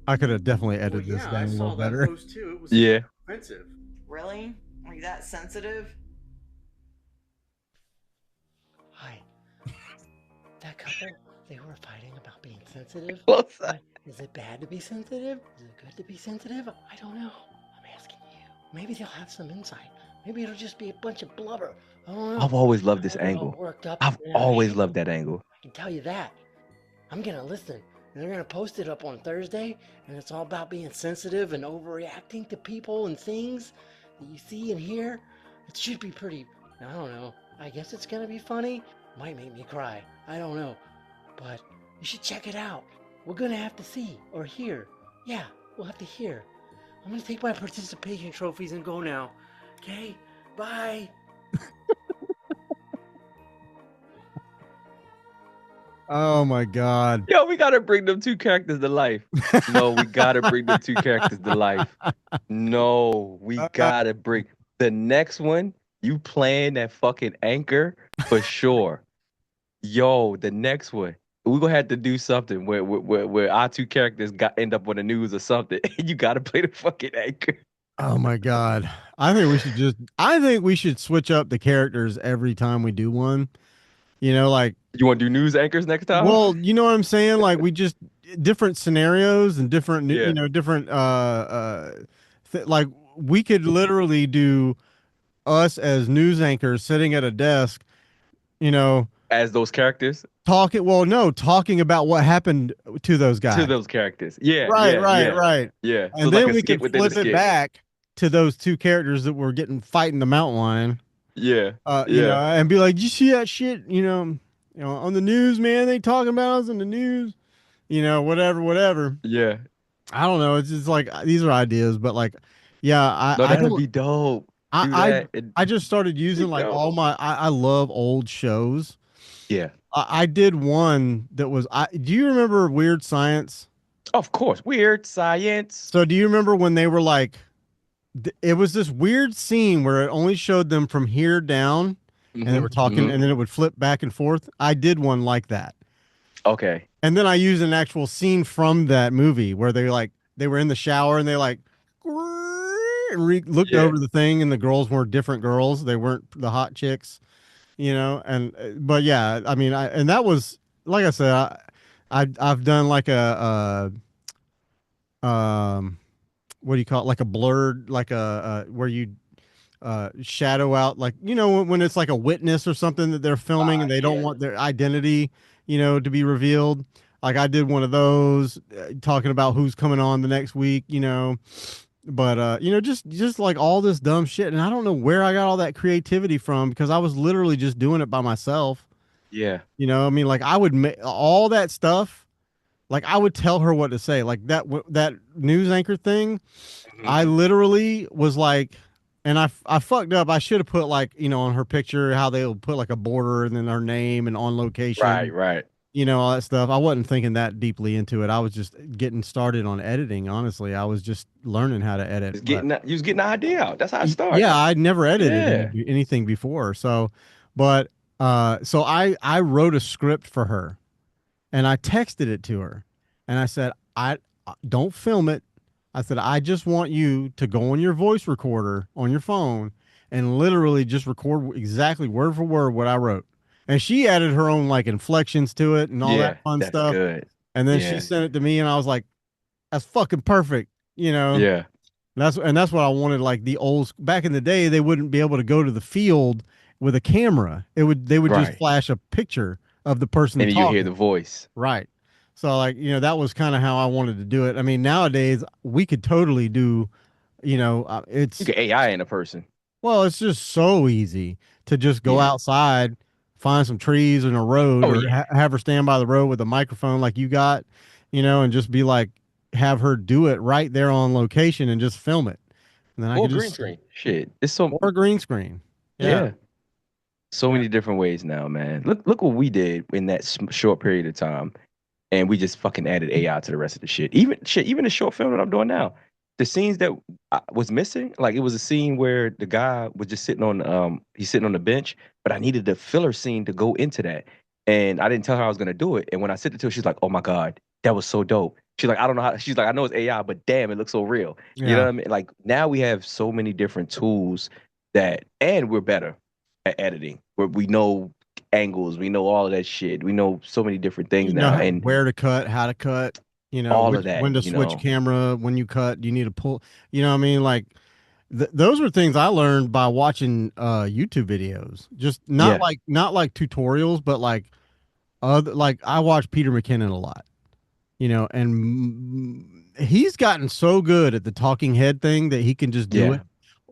I could have definitely edited this down a little better. Post too. It was Yeah. offensive. Really? Are you that sensitive? Hi. That couple, they were fighting about being sensitive. Close. Is it bad to be sensitive? Is it good to be sensitive? I don't know. I'm asking you. Maybe they'll have some insight. Maybe it'll just be a bunch of blubber. I don't know. I've always loved this They're all angle. worked up. I've They're always angry. loved that angle. I can tell you that. I'm gonna listen. And they're gonna post it up on Thursday, and it's all about being sensitive and overreacting to people and things that you see and hear. It should be pretty, I don't know. I guess it's gonna be funny. Might make me cry. I don't know. But you should check it out. We're gonna have to see or hear. Yeah, we'll have to hear. I'm gonna take my participation trophies and go now. Okay? Bye. Oh my god. Yo, we gotta bring them two characters to life. No, we gotta bring them two characters to life. No, we gotta bring the next one. You playing that fucking anchor for sure. Yo, the next one. We're gonna have to do something where our two characters end up on the news or something. You gotta play the fucking anchor. Oh my god. I think we should switch up the characters every time we do one. Like, You wanna do news anchors next time? well, you know what I'm saying? Like, we just different scenarios and different Yeah. different like we could literally do us as news anchors sitting at a desk, As those characters talking about what happened to those guys. to those characters. Yeah. Right, yeah, right, yeah, right. Yeah. And So then like a we skit can within a flip it skit. back to those two characters that were fighting the mountain lion. Yeah. And be like, "Did you see that shit? On the news, man. They talking about us in the news. Whatever. Yeah. I don't know. It's just like these are ideas, but like, yeah, No, I that'd don't. be dope. Do I that. and- I just started using like all my. I love old shows. Yeah. I did one that was. Do you remember Weird Science? Of course. Weird science. So do you remember when they were like? It was this weird scene where it only showed them from here down, and they were talking, and then it would flip back and forth. I did one like that. Okay. And then I used an actual scene from that movie where they were in the shower and they looked Yeah. over the thing and the girls were different girls. They weren't the hot chicks, and but yeah, I mean, and that was like I said, I've done like a what do you call it? Like a blurred, like where you shadow out, like when it's like a witness or something that they're filming and they don't Yeah. want their identity, to be revealed. Like I did one of those, talking about who's coming on the next week, but just like all this dumb shit, and I don't know where I got all that creativity from because I was literally just doing it by myself. Yeah. I mean, like I would make all that stuff. Like I would tell her what to say, like that news anchor thing. Mhm. I literally was like, and I fucked up. I should have put like, on her picture how they'll put like a border and then her name and on Right, location, right. all that stuff. I wasn't thinking that deeply into it. I was just getting started on editing. Honestly, I was just learning how to edit. Just But getting that, you was getting the idea out. That's how it start. yeah, I'd never edited Yeah. anything before. So, but so I wrote a script for her and I texted it to her, and I said, I don't film it. I said, I just want you to go on your voice recorder on your phone and literally just record exactly word for word what I wrote. And she added her own like inflections to it and all that Yeah, fun that's stuff. good. And then she Yeah. sent it to me, and I was like, that's fucking perfect, Yeah. That's what I wanted. Like back in the day, they wouldn't be able to go to the field with a camera. They would just Right. flash a picture of the person And then you hear talking. the voice. Right. So like, that was kind of how I wanted to do it. I mean, nowadays we could totally do, You it's can AI in a person. well, it's just so easy to just go Yeah. outside, find some trees in a road, Oh or yeah. have her stand by the road with a microphone like you got, and just be like, have her do it right there on location and just film it. And then I Or could green just, screen. Shit. It's so or a green screen. Yeah. yeah. So Yeah. many different ways now, man. Look what we did in that short period of time. And we just fucking added AI to the rest of the shit. Even the short film that I'm doing now, the scenes that was missing, like it was a scene where the guy was just sitting on he's sitting on the bench, but I needed the filler scene to go into that, and I didn't tell her I was gonna do it. And when I sent it to her, she's like, "Oh my god, that was so dope." She's like, "I don't know how." She's like, "I know it's AI, but damn, it looks so real." You know Yeah. what I mean? Like now we have so many different tools and we're better at editing. Where we know angles, we know all of that shit. We know so many different things You know now, and where to cut, how to cut, all of when that, to switch camera, when you cut, you need to pull, what I mean? Like those are things I learned by watching YouTube videos. Just Yeah, not like tutorials, but like other, like I watch Peter McKinnon a lot, and he's gotten so good at the talking head thing that he can just do yeah, it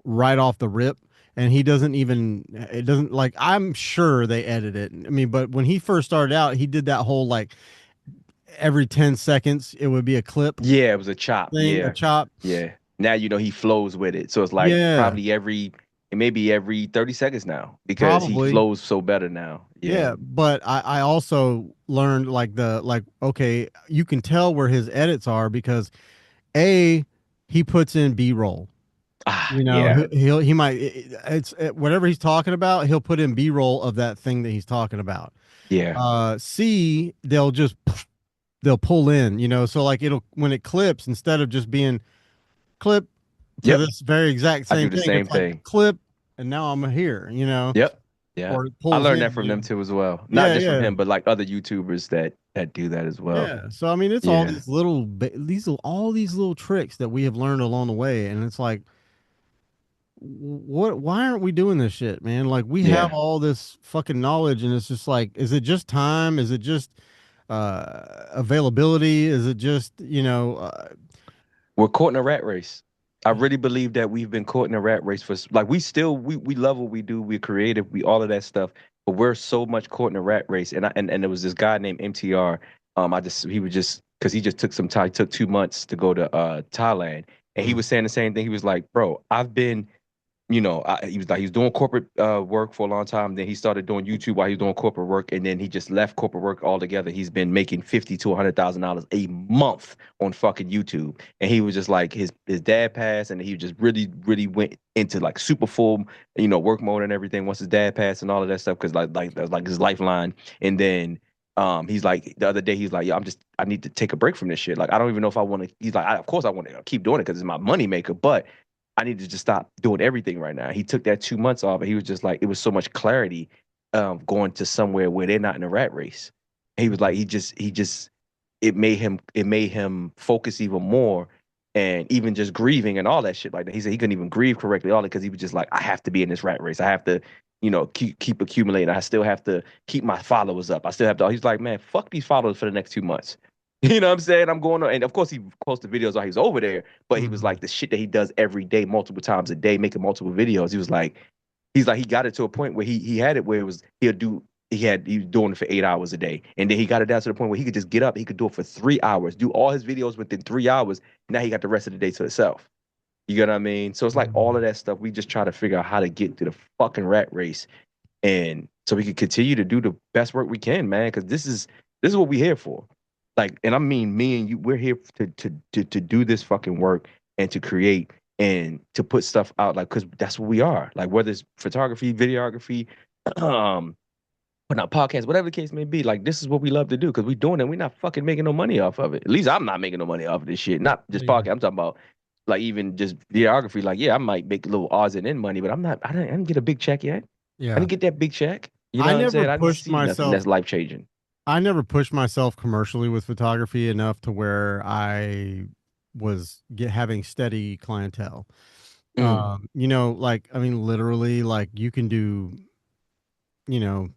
right off the rip. And he doesn't even, it doesn't, like, I'm sure they edit it. I mean, but when he first started out, he did that whole like every 10 seconds it would be a clip yeah. It was a chop. thing, a Yeah, chop. yeah. Now he flows with it, so it's like Yeah, probably maybe every 30 seconds now because he probably. flows so better now. Yeah, Yeah, but I also learned like okay, you can tell where his edits are because A, he puts in B-roll. Yeah, He might whatever he's talking about, he'll put in B-roll of that thing that he's talking about. yeah, C, they'll pull in, so like it'll when it clips, instead of just being clip to yep. this very exact I same do the thing, same it's like thing. clip and now I'm here, Yep, yeah. or it I pulls learned in, that from them too as well. Not Yeah, just from yeah. him, but like other YouTubers that do that as well. Yeah. So I mean, it's all Yeah, these all these little tricks that we have learned along the way, and it's like, what? Why aren't we doing this shit, man? Like we have yeah. all this fucking knowledge, and it's just like, is it just time? Is it just availability? Is it just We're caught in a rat race. I really believe that we've been caught in a rat race like we love what we do. We're creative. We all of that stuff, but we're so much caught in a rat race. And there was this guy named MTR. He was just because he just took some time. He took 2 months to go to Thailand, and he Mm. was saying the same thing. He was like, "Bro, I've been." He was doing corporate work for a long time. Then he started doing YouTube while he was doing corporate work, and then he just left corporate work altogether. He's been making $50,000 to $100,000 a month on fucking YouTube, and he was just like his dad passed, and he just really went into like super full work mode and everything once his dad passed and all of that stuff because that was like his lifeline. And then he's like the other day he's like, yeah, I need to take a break from this shit. Like I don't even know if I want to. He's like, of course I want to keep doing it because it's my money maker, but I need to just stop doing everything right now. He took that 2 months off, and he was just like, it was so much clarity going to somewhere where they're not in a rat race. He was like, he just it made him focus even more, and even just grieving and all that shit like that. He said he couldn't even grieve correctly, all that because he was just like, I have to be in this rat race. I have to, keep accumulating. I still have to keep my followers up. I still have to. He's like, man, fuck these followers for the next 2 months. You know what I'm saying? I'm going on, and of course he posted videos while he was over there, but he was Mhm. like the shit that he does every day, multiple times a day, making multiple videos. He's like he got it to a point where he had it where it was he was doing it for 8 hours a day. And then he got it down to the point where he could just get up, he could do it for 3 hours, do all his videos within 3 hours. Now he got the rest of the day to himself. You get what I mean? So it's like all Mhm. of that stuff. We just try to figure out how to get through the fucking rat race. And so we can continue to do the best work we can, man. Cause this is what we're here for. Like, and I mean me and you, we're here to do this fucking work and to create and to put stuff out, like, cause that's what we are. Like, whether it's photography, videography, um, but not podcasts, whatever the case may be. Like, this is what we love to do because we're doing it. We're not fucking making no money off of it. At least I'm not making no money off of this shit. Not just Yeah. podcast. I'm talking about like even just videography. Like, yeah, I might make a little odds and end money, but I'm not. I didn't get a big check yet. I Yeah. didn't get that big check. You know I what I'm never saying? I didn't pushed see nothing myself that's life changing. I never pushed myself commercially with photography enough to where I was having steady clientele. Mm, Like, I mean, literally, like you can do, you know,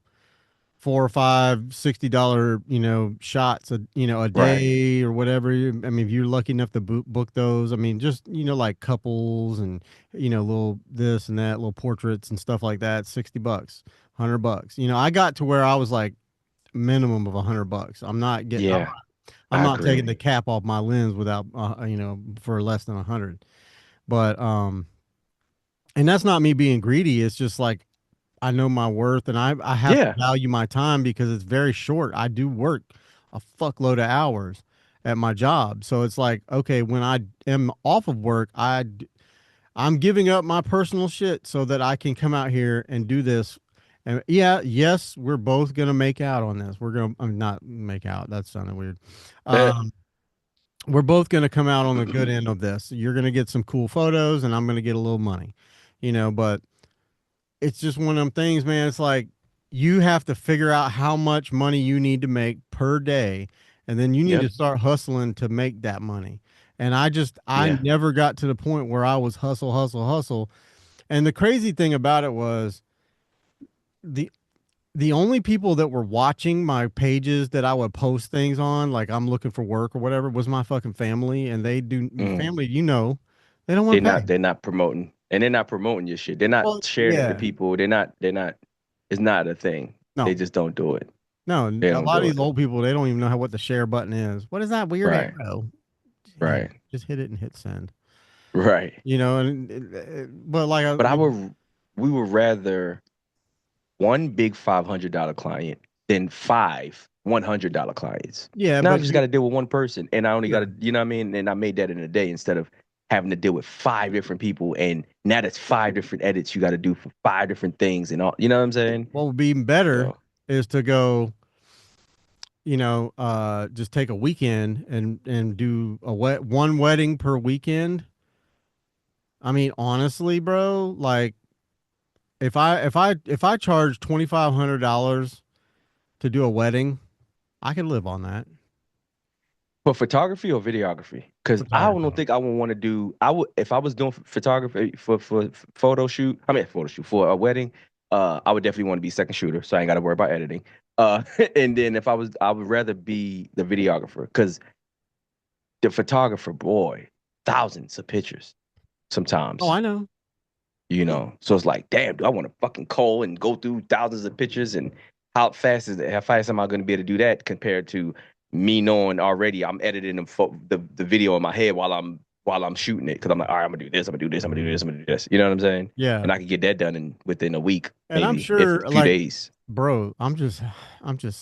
four or five $60, shots a right. day or whatever. I mean, if you're lucky enough to book those, I mean, just, like couples and, little this and that, little portraits and stuff like that, $60, $100. I got to where I was like minimum of $100. Yeah, I'm I not taking agree. the cap off my lens without, for less than 100. But, and that's not me being greedy. It's just like, I know my worth and I have to Yeah. value my time because it's very short. I do work a fuckload of hours at my job. So it's like, okay, when I am off of work, I'm giving up my personal shit so that I can come out here and do this. And yeah, yes, we're both gonna make out on this. I'm not make out. That sounded weird. Eh, Um, we're both gonna come out on the good end of this. You're gonna get some cool photos, and I'm gonna get a little money, But it's just one of them things, man. It's like you have to figure out how much money you need to make per day, and then you need yep. to start hustling to make that money. And I Yeah. never got to the point where I was hustle, hustle, hustle. And the crazy thing about it was the the only people that were watching my pages that I would post things on, like I'm looking for work or whatever, was my fucking family. And they do Mm. family, they don't They're want to pay. not. They're not promoting, and they're not promoting your shit. They're not Well, sharing it to yeah, people. They're not. They're not. It's not a thing. They no, just don't do it. no. They A don't lot of do these it. old people, they don't even know what the share button is. What is that weird Right. arrow? Yeah, Right. just hit it and hit send. Right. But like, But we would rather one big $500 client than five $100 clients. yeah, Now I but just got to deal with one person, and I only got yeah. to, you know what I mean? And I made that in a day instead of having to deal with five different people, and now that's five different edits you got to do for five different things and all. You know what I'm saying? What would be even better So is to go, just take a weekend and do one wedding per weekend. I mean, honestly, bro, like if I charge $2,500 to do a wedding, I could live on that. for photography or videography, because I don't Photography. think I would want to do. I would if I was doing photography for photo shoot. I mean photo shoot for a wedding. I would definitely want to be second shooter, so I ain't got to worry about editing. And then if I would rather be the videographer because the photographer, boy, thousands of pictures Oh, sometimes. I know. So it's like, damn, do I want to fucking call and go through thousands of pictures, and how fast am I going to be able to do that compared to me knowing already I'm editing the video in my head while I'm shooting it, because I'm like, all right, I'm gonna do this, I'm gonna do this, I'm gonna do this, I'm gonna do this. You know what I'm saying? Yeah. And I could get that done within a week, And I'm maybe, if a sure, few like, days. bro, I'm just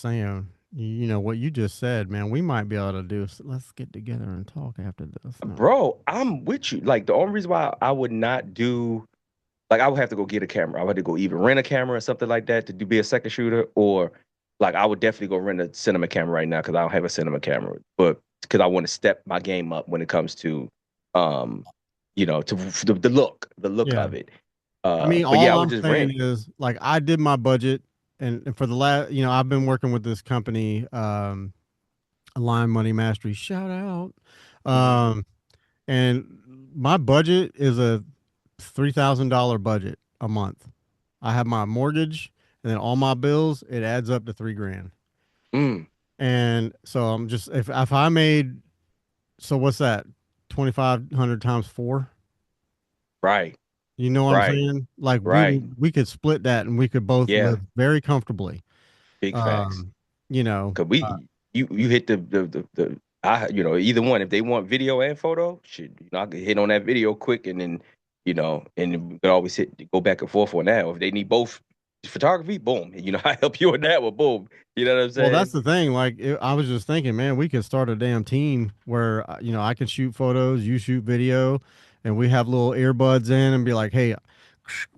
saying, what you just said, man, we might be able to do. Let's get together and talk after this. No. Bro, I'm with you. Like, the only reason why I would not do, like, I would have to go get a camera. I would have to go either rent a camera or something like that to be a second shooter, or like I would definitely go rent a cinema camera right now because I don't have a cinema camera. But because I want to step my game up when it comes to, um, to the look Yeah. of it. I mean, But yeah, all I would I'm just saying rent. is, like, I did my budget, and for the last, I've been working with this company. Line Money Mastery, shout out. Hmm. And my budget is a $3,000 budget a month. I have my mortgage and then all my bills. It adds up to 3 grand. Mm, And so I'm just if I made, so what's that? 2,500 times four. right, You know what I'm right, saying? Like right. we could split that and we could both Yeah, live very comfortably. big facts. Um, you know, Cause you hit the I either one. If they want video and photo, shit, I could hit on that video quick, and then and then we could always go back and forth on that. Or if they need both photography, boom, I help you on that one, boom. You know what I'm well, that's saying? the thing. Like, I was just thinking, man, we could start a damn team where, I can shoot photos, you shoot video, and we have little earbuds in and be like, hey,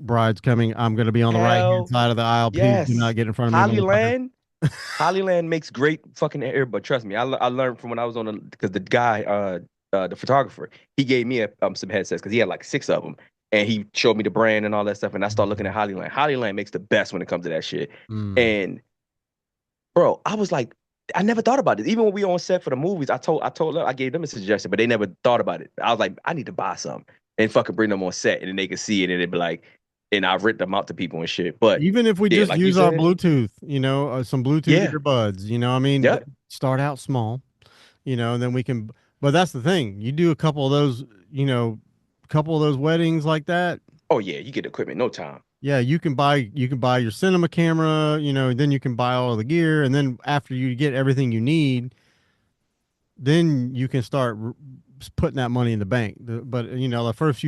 bride's coming. I'm going to be on the right hand Hell side of the aisle. Please do not yes, get in front of me, motherfucker. Hollyland. Hollyland makes great fucking air, but trust me, I learned from when I was on because the guy, the photographer, he gave me some headsets because he had like 6 of them, and he showed me the brand and all that stuff, and I started looking at Hollyland. Hollyland makes the best when it comes to that shit, Mm. and bro, I was like, I never thought about it. Even when we were on set for the movies, I told them, I gave them a suggestion, but they never thought about it. I was like, I need to buy some and fucking bring them on set, and then they could see it, and they'd be like, and I rent them out to people and shit. But Even if we yeah, just like you use our said, Bluetooth, some Bluetooth yeah, earbuds, I mean, yep. start out small, and then we can, but that's the thing. You do a couple of those, couple of those weddings like that. Oh yeah, you get equipment no time. Yeah, you can buy your cinema camera, then you can buy all of the gear, and then after you get everything you need, then you can start putting that money in the bank. But the first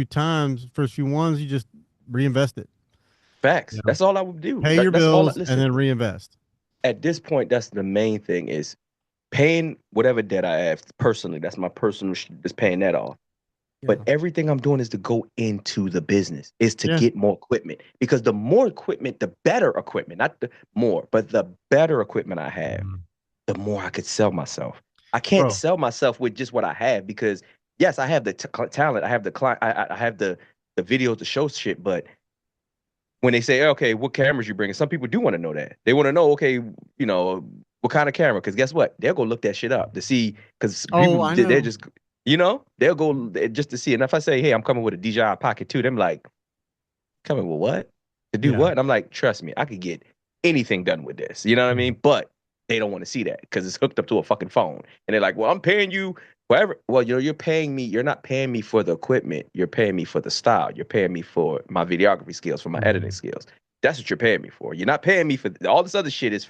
few ones, you just reinvest it. Facts. You know, That's all I would do. pay your That's all. bills and Listen, then reinvest. at this point, that's the main thing is paying whatever debt I have personally. That's my personal, just paying that off. But Yeah, everything I'm doing is to go into the business, is to yeah, get more equipment. Because the more equipment, the better equipment, not the more, but the better equipment I have, Mhm. the more I could sell myself. I can't Bro. sell myself with just what I have because yes, I have the talent, I have the client, I have the video to show shit, but when they say, okay, what cameras you bringing? Some people do want to know that. They want to know, okay, what kind of camera? Because guess what? They'll go look that shit up to see. Because Oh, people, I they're know. just, they'll go just to see. And if I say, hey, I'm coming with a DJI Pocket 2, them like, coming with what? To do Yeah. what? And I'm like, trust me, I could get anything done with this. You know what I Yeah. mean? But they don't want to see that because it's hooked up to a fucking phone. And they're like, well, I'm paying you whatever. Well, you're paying me. You're not paying me for the equipment. You're paying me for the style. You're paying me for my videography skills, for my editing Mhm. skills. That's what you're paying me for. You're not paying me for all this other shit is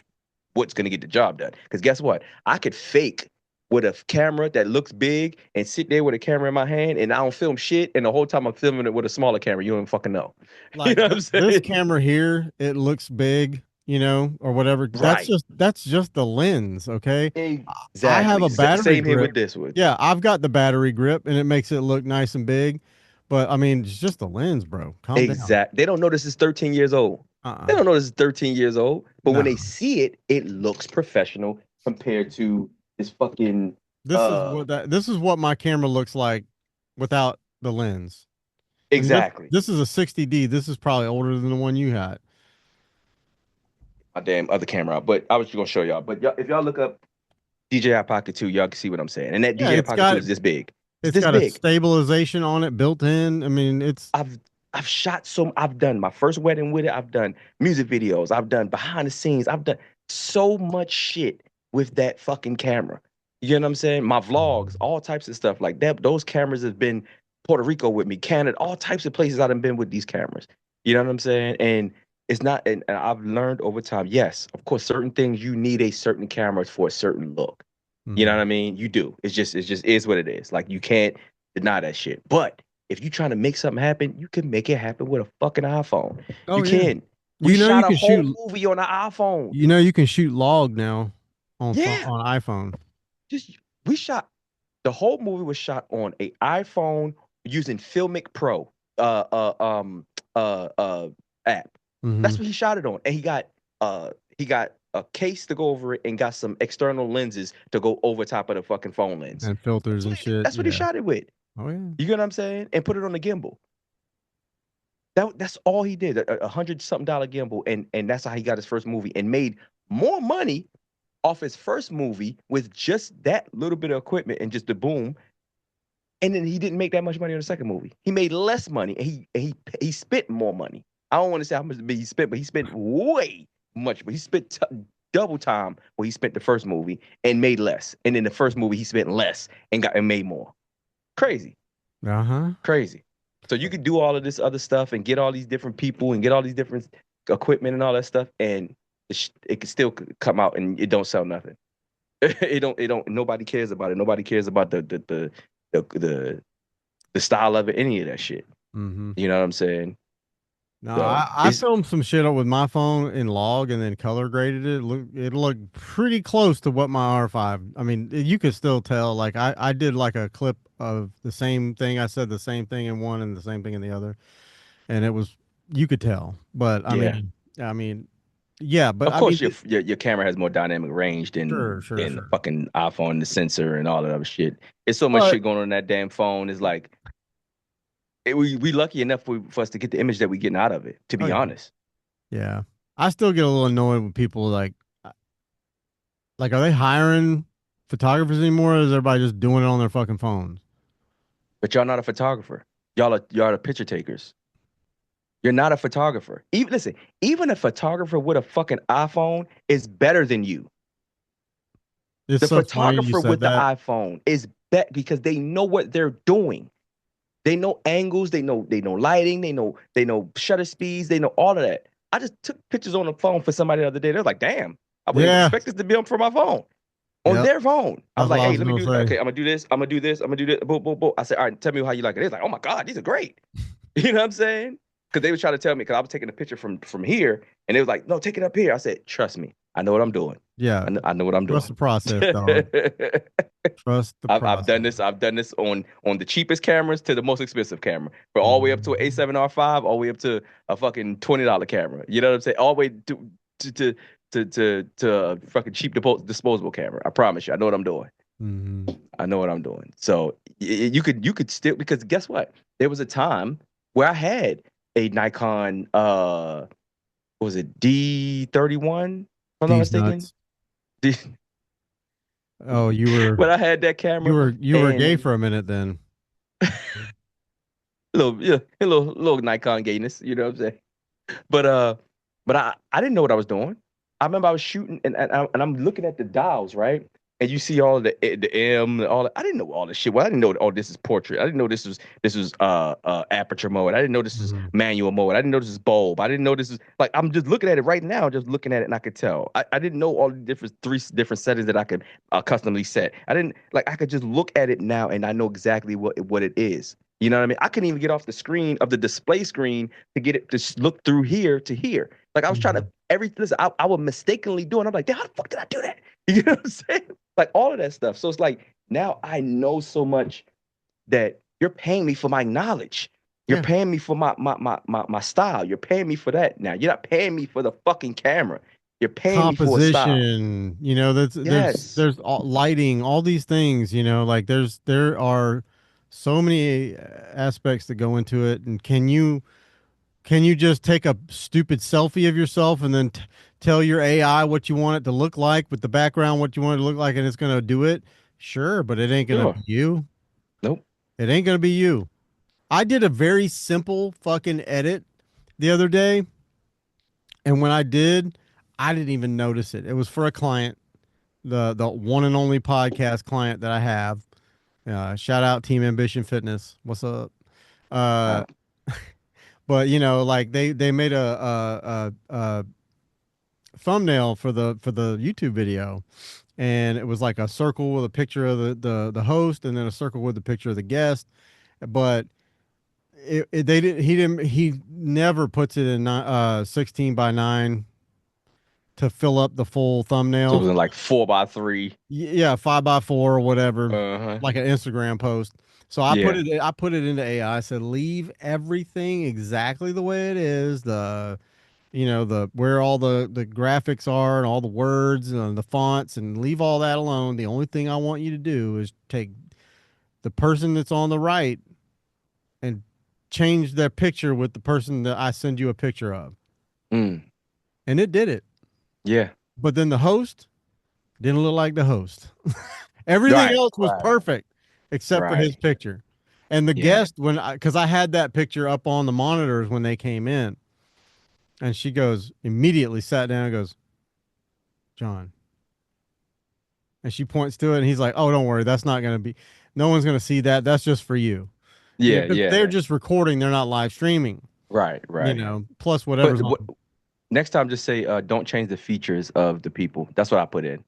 what's going to get the job done. Because guess what? I could fake with a camera that looks big and sit there with a camera in my hand and I don't film shit. And the whole time I'm filming it with a smaller camera, you don't even fucking know. You Like know what I'm this saying? camera here, it looks big, or whatever. That's Right. just the lens, okay? I have Exactly. a battery Same here grip. with this one. Yeah, I've got the battery grip and it makes it look nice and big. But I mean, it's just the lens, bro. Calm down. Exact. They don't know this is 13 years old. They Uh-uh. don't know this is 13 years old. But when No. they see it, it looks professional compared to this fucking This is what my camera looks like without the lens. And exactly. this is a 60D. This is probably older than the one you had. My damn other camera out. But I was just gonna show y'all. But if y'all look up DJI Pocket 2, y'all can see what I'm saying. And that Yeah, DJI Pocket 2 is this big. It's it's this got a big. stabilization on it built in. I mean, it's I've I've shot I've done my first wedding with it. I've done music videos. I've done behind the scenes. I've done so much shit with that fucking camera. You know what I'm saying? My vlogs, all types of stuff like that. Those cameras have been Puerto Rico with me, Canada, all types of places I've been with these cameras. You know what I'm saying? And it's not, and I've learned over time, yes, of course, certain things you need a certain camera for a certain look. You know what Mhm. I mean? You do. It's just is what it is. Like you can't deny that shit. But if you're trying to make something happen, you can make it happen with a fucking iPhone. Oh You yeah. can. We You shot a can whole shoot movie on an iPhone. you can shoot log now Yeah. on iPhone. Just we shot the whole movie was shot on a iPhone using Filmic Pro app. That's Hmm. what he shot it on. And he got a case to go over it and got some external lenses to go over top of the fucking phone lens. And filters and shit. That's what he Yeah. shot it with. Oh yeah. You get what I'm saying? And put it on the gimbal. That's all he did. $100 something gimbal, and that's how he got his first movie and made more money off his first movie with just that little bit of equipment and just the boom. And then he didn't make that much money on the second movie. He made less money, and he spent more money. I don't want to say how much he spent, but he spent way much. But he spent double time what he spent the first movie and made less. And in the first movie, he spent less and made more. Crazy. Crazy. So you could do all of this other stuff and get all these different people and get all these different equipment and all that stuff, and it could still come out and it don't sell nothing. It don't. Nobody cares about it. Nobody cares about the style of it, any of that shit. Mm-hmm. You know what I'm saying? No, so I filmed some shit up with my phone in log and then color graded it. It looked pretty close to what my R5. I mean, you could still tell. Like I did like a clip of the same thing. I said the same thing in one and the same thing in the other, and it was, you could tell. But I mean, yeah. But of course, your camera has more dynamic range than the fucking iPhone, the sensor, and all that other shit. It's so much shit going on that damn phone. It's like we lucky enough for us to get the image that we're getting out of it. To be honest. Yeah, I still get a little annoyed when people like, are they hiring photographers anymore, or is everybody just doing it on their fucking phones? But y'all not a photographer. Y'all are the picture takers. You're not a photographer. Even a photographer with a fucking iPhone is better than you. The photographer with the iPhone is better because they know what they're doing. They know angles, they know lighting, they know shutter speeds, they know all of that. I just took pictures on the phone for somebody the other day. They're like, damn, I wouldn't expect this to be on for my phone. On their phone. I was like, hey, let me do this. Okay, I'm gonna do this, I'm gonna do this, I'm gonna do this. Boom, boom, boom. I said, all right, tell me how you like it. It's like, oh my God, these are great. You know what I'm saying? Because they were trying to tell me, because I was taking a picture from here, and they was like, no, take it up here. I said, trust me, I know what I'm doing. Yeah, I know what I'm doing. Trust the process, dog. Trust the process. I've done this on the cheapest cameras to the most expensive camera, from all the way up to an A7R5, all the way up to a fucking $20 camera. You know what I'm saying? All the way to a fucking cheap disposable camera. I promise you, I know what I'm doing. Mm-hmm. I know what I'm doing. So you could still, because guess what? There was a time where I had a Nikon, what was it, D31? If I'm not mistaken. Oh, you were. When I had that camera, you were gay for a minute then. little Nikon gayness, you know what I'm saying? But I didn't know what I was doing. I remember I was shooting and I'm looking at the dials, right? And you see all the M, all that. I didn't know all this shit. Well, I didn't know this is portrait. I didn't know this was aperture mode. I didn't know this was manual mode. I didn't know this is bulb. I didn't know this is, like, I'm just looking at it right now, just looking at it, and I could tell. I didn't know all the three different settings that I could customly set. I could just look at it now and I know exactly what it is. You know what I mean? I couldn't even get off the screen of the display screen to get it to look through here to here. Like, I was trying to listen, I would mistakenly do it. I'm like, damn, how the fuck did I do that? You know what I'm saying? Like, all of that stuff. So it's like, now I know so much that you're paying me for my knowledge. You're paying me for my style. You're paying me for that now. You're not paying me for the fucking camera. You're paying me for a style. Composition, you know, there's lighting, all these things, you know, like there are so many aspects that go into it. And can you just take a stupid selfie of yourself and then tell your AI what you want it to look like with the background, what you want it to look like, and it's going to do it? Sure, but it ain't going to be you. Nope. It ain't going to be you. I did a very simple fucking edit the other day, and when I didn't even notice it. It was for a client, the one and only podcast client that I have. Shout out Team Ambition Fitness. What's up? But you know, like they made a thumbnail for the YouTube video, and it was like a circle with a picture of the host, and then a circle with a picture of the guest. But he never puts it in 16:9 to fill up the full thumbnail. So it was like 4:3. Yeah, 5:4 or whatever, like an Instagram post. So I put it into AI. I said, leave everything exactly the way it is. Where all the graphics are and all the words and the fonts, and leave all that alone. The only thing I want you to do is take the person that's on the right and change their picture with the person that I send you a picture of. And it did it. Yeah. But then the host, Didn't look like the host. Everything Right, else was right, perfect except for his right. picture. And the Yeah. guest, because I had that picture up on the monitors when they came in, and she goes, immediately sat down and goes, John. And she points to it, and he's like, oh, don't worry. That's not going to be, no one's going to see that. That's just for you. Yeah, Because they're yeah. just recording. They're not live streaming, Right, right. plus But whatever's on. next time, just say, don't change the features of the people. That's what I put in.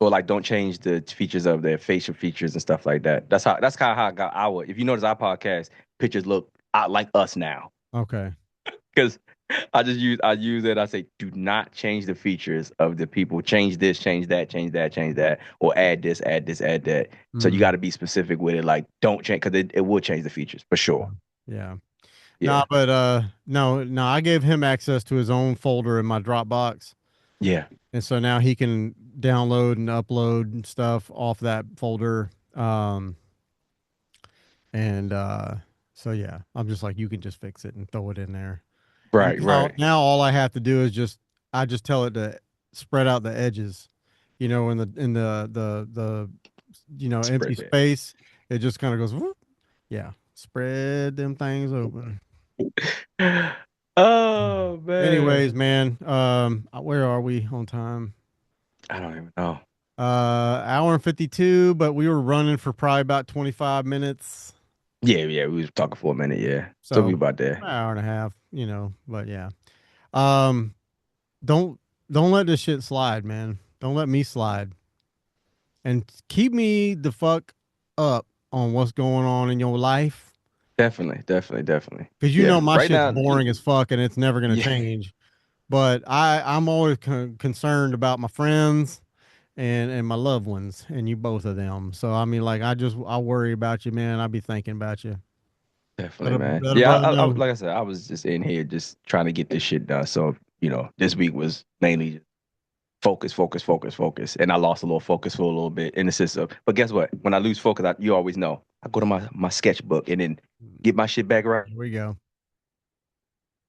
Or like, don't change the features of their facial features and stuff like that. That's kind of how I got our. If you notice our podcast, pictures look out like us now. Okay. Because I use it. I say, do not change the features of the people. Change this, change that, change that, change that, or add this, add this, add that. So you got to be specific with it. Like, don't change because it will change the features for sure. Yeah. No, Yeah, but no, I gave him access to his own folder in my Dropbox. yeah. And so now he can download and upload stuff off that folder. And so yeah, I'm just like, you can just fix it and throw it in there. And Right, right. now all I have to do is I just tell it to spread out the edges, in the empty Spread it. space. It just kind of goes, whoop. Yeah, spread them things open. Oh man, Anyways, man, where are we on time? I don't even know. Hour and 52, but we were running for probably about 25 minutes. Yeah, yeah. We was talking for a minute. Yeah, so we So about there. an hour and a half, but yeah. Um, don't let this shit slide, man. Don't let me slide. And keep me the fuck up on what's going on in your life. Definitely, definitely, definitely. Because Yeah, my right shit's now. boring as fuck and it's never going to Yeah, change. But I'm always concerned about my friends and my loved ones and you both of them. So, I mean, like, I worry about you, man. I be thinking about you. definitely, man. Let a Yeah, brother know. like I said, I was just in here just trying to get this shit done. So this week was mainly focus, focus, focus, focus, and I lost a little focus for a little bit in the system. But guess what? When I lose focus, you always know. I go to my sketchbook and then get my shit back right, Here we go.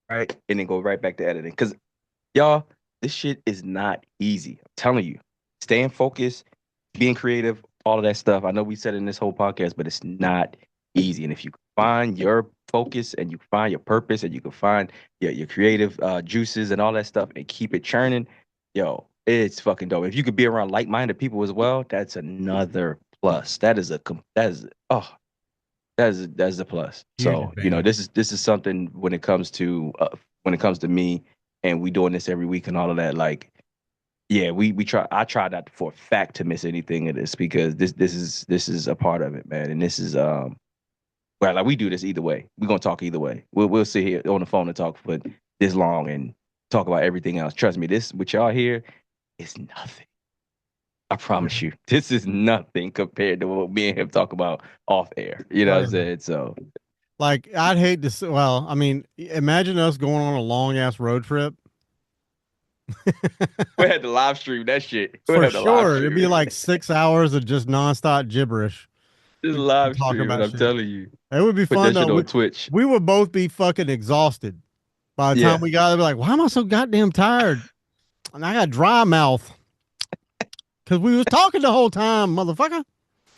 right, and then go right back to editing. Because y'all, this shit is not easy. I'm telling you, staying focused, being creative, all of that stuff. I know we said it in this whole podcast, but it's not easy. And if you find your focus and you find your purpose and you can find your creative juices and all that stuff and keep it churning, yo, it's fucking dope. If you could be around like-minded people as well, that's another plus. That's a plus. Huge So advantage. this is something when it comes to me, and we doing this every week and all of that. Like, yeah, we try. I try not for a fact to miss anything of this because this is a part of it, man. And this is well, like we do this either way. We're gonna talk either way. We'll sit here on the phone and talk for this long and talk about everything else. Trust me, this what y'all hear is nothing. I promise you, this is nothing compared to what me and him talk about off air. You know what I'm saying? So Like, I'd hate to. Well, I mean, imagine us going on a long ass road trip. we had to live stream that shit. We For had to live sure, it'd stream be it. like 6 hours of just nonstop gibberish. Just We live talk stream it. about I'm shit. telling you. It would be Put fun that though. shit on Twitch. We would both be fucking exhausted by the time Yeah. we got there. Be like, why am I so goddamn tired? And I got dry mouth because we was talking the whole time, motherfucker.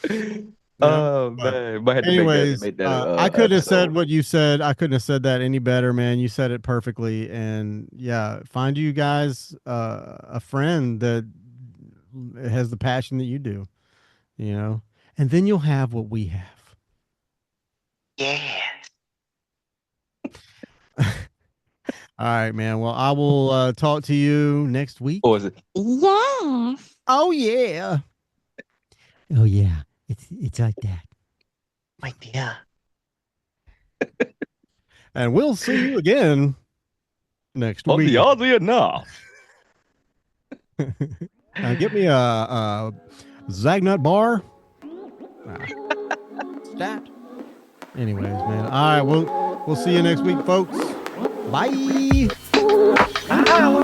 Yeah. Oh But man, might have to anyways, make that I a couldn't have said episode. what you said. I couldn't have said that any better, man. You said it perfectly. And yeah, find you guys a friend that has the passion that you do, and then you'll have what we have. Yeah. All right, man. Well, I will talk to you next week. Or is it? Yes. Oh yeah. Oh yeah. It's like that. My dear. And we'll see you again next week. Oddly enough. Get me a Zagnut bar. Stat. Anyways, man. All right, we'll see you next week, folks. Bye. Ow.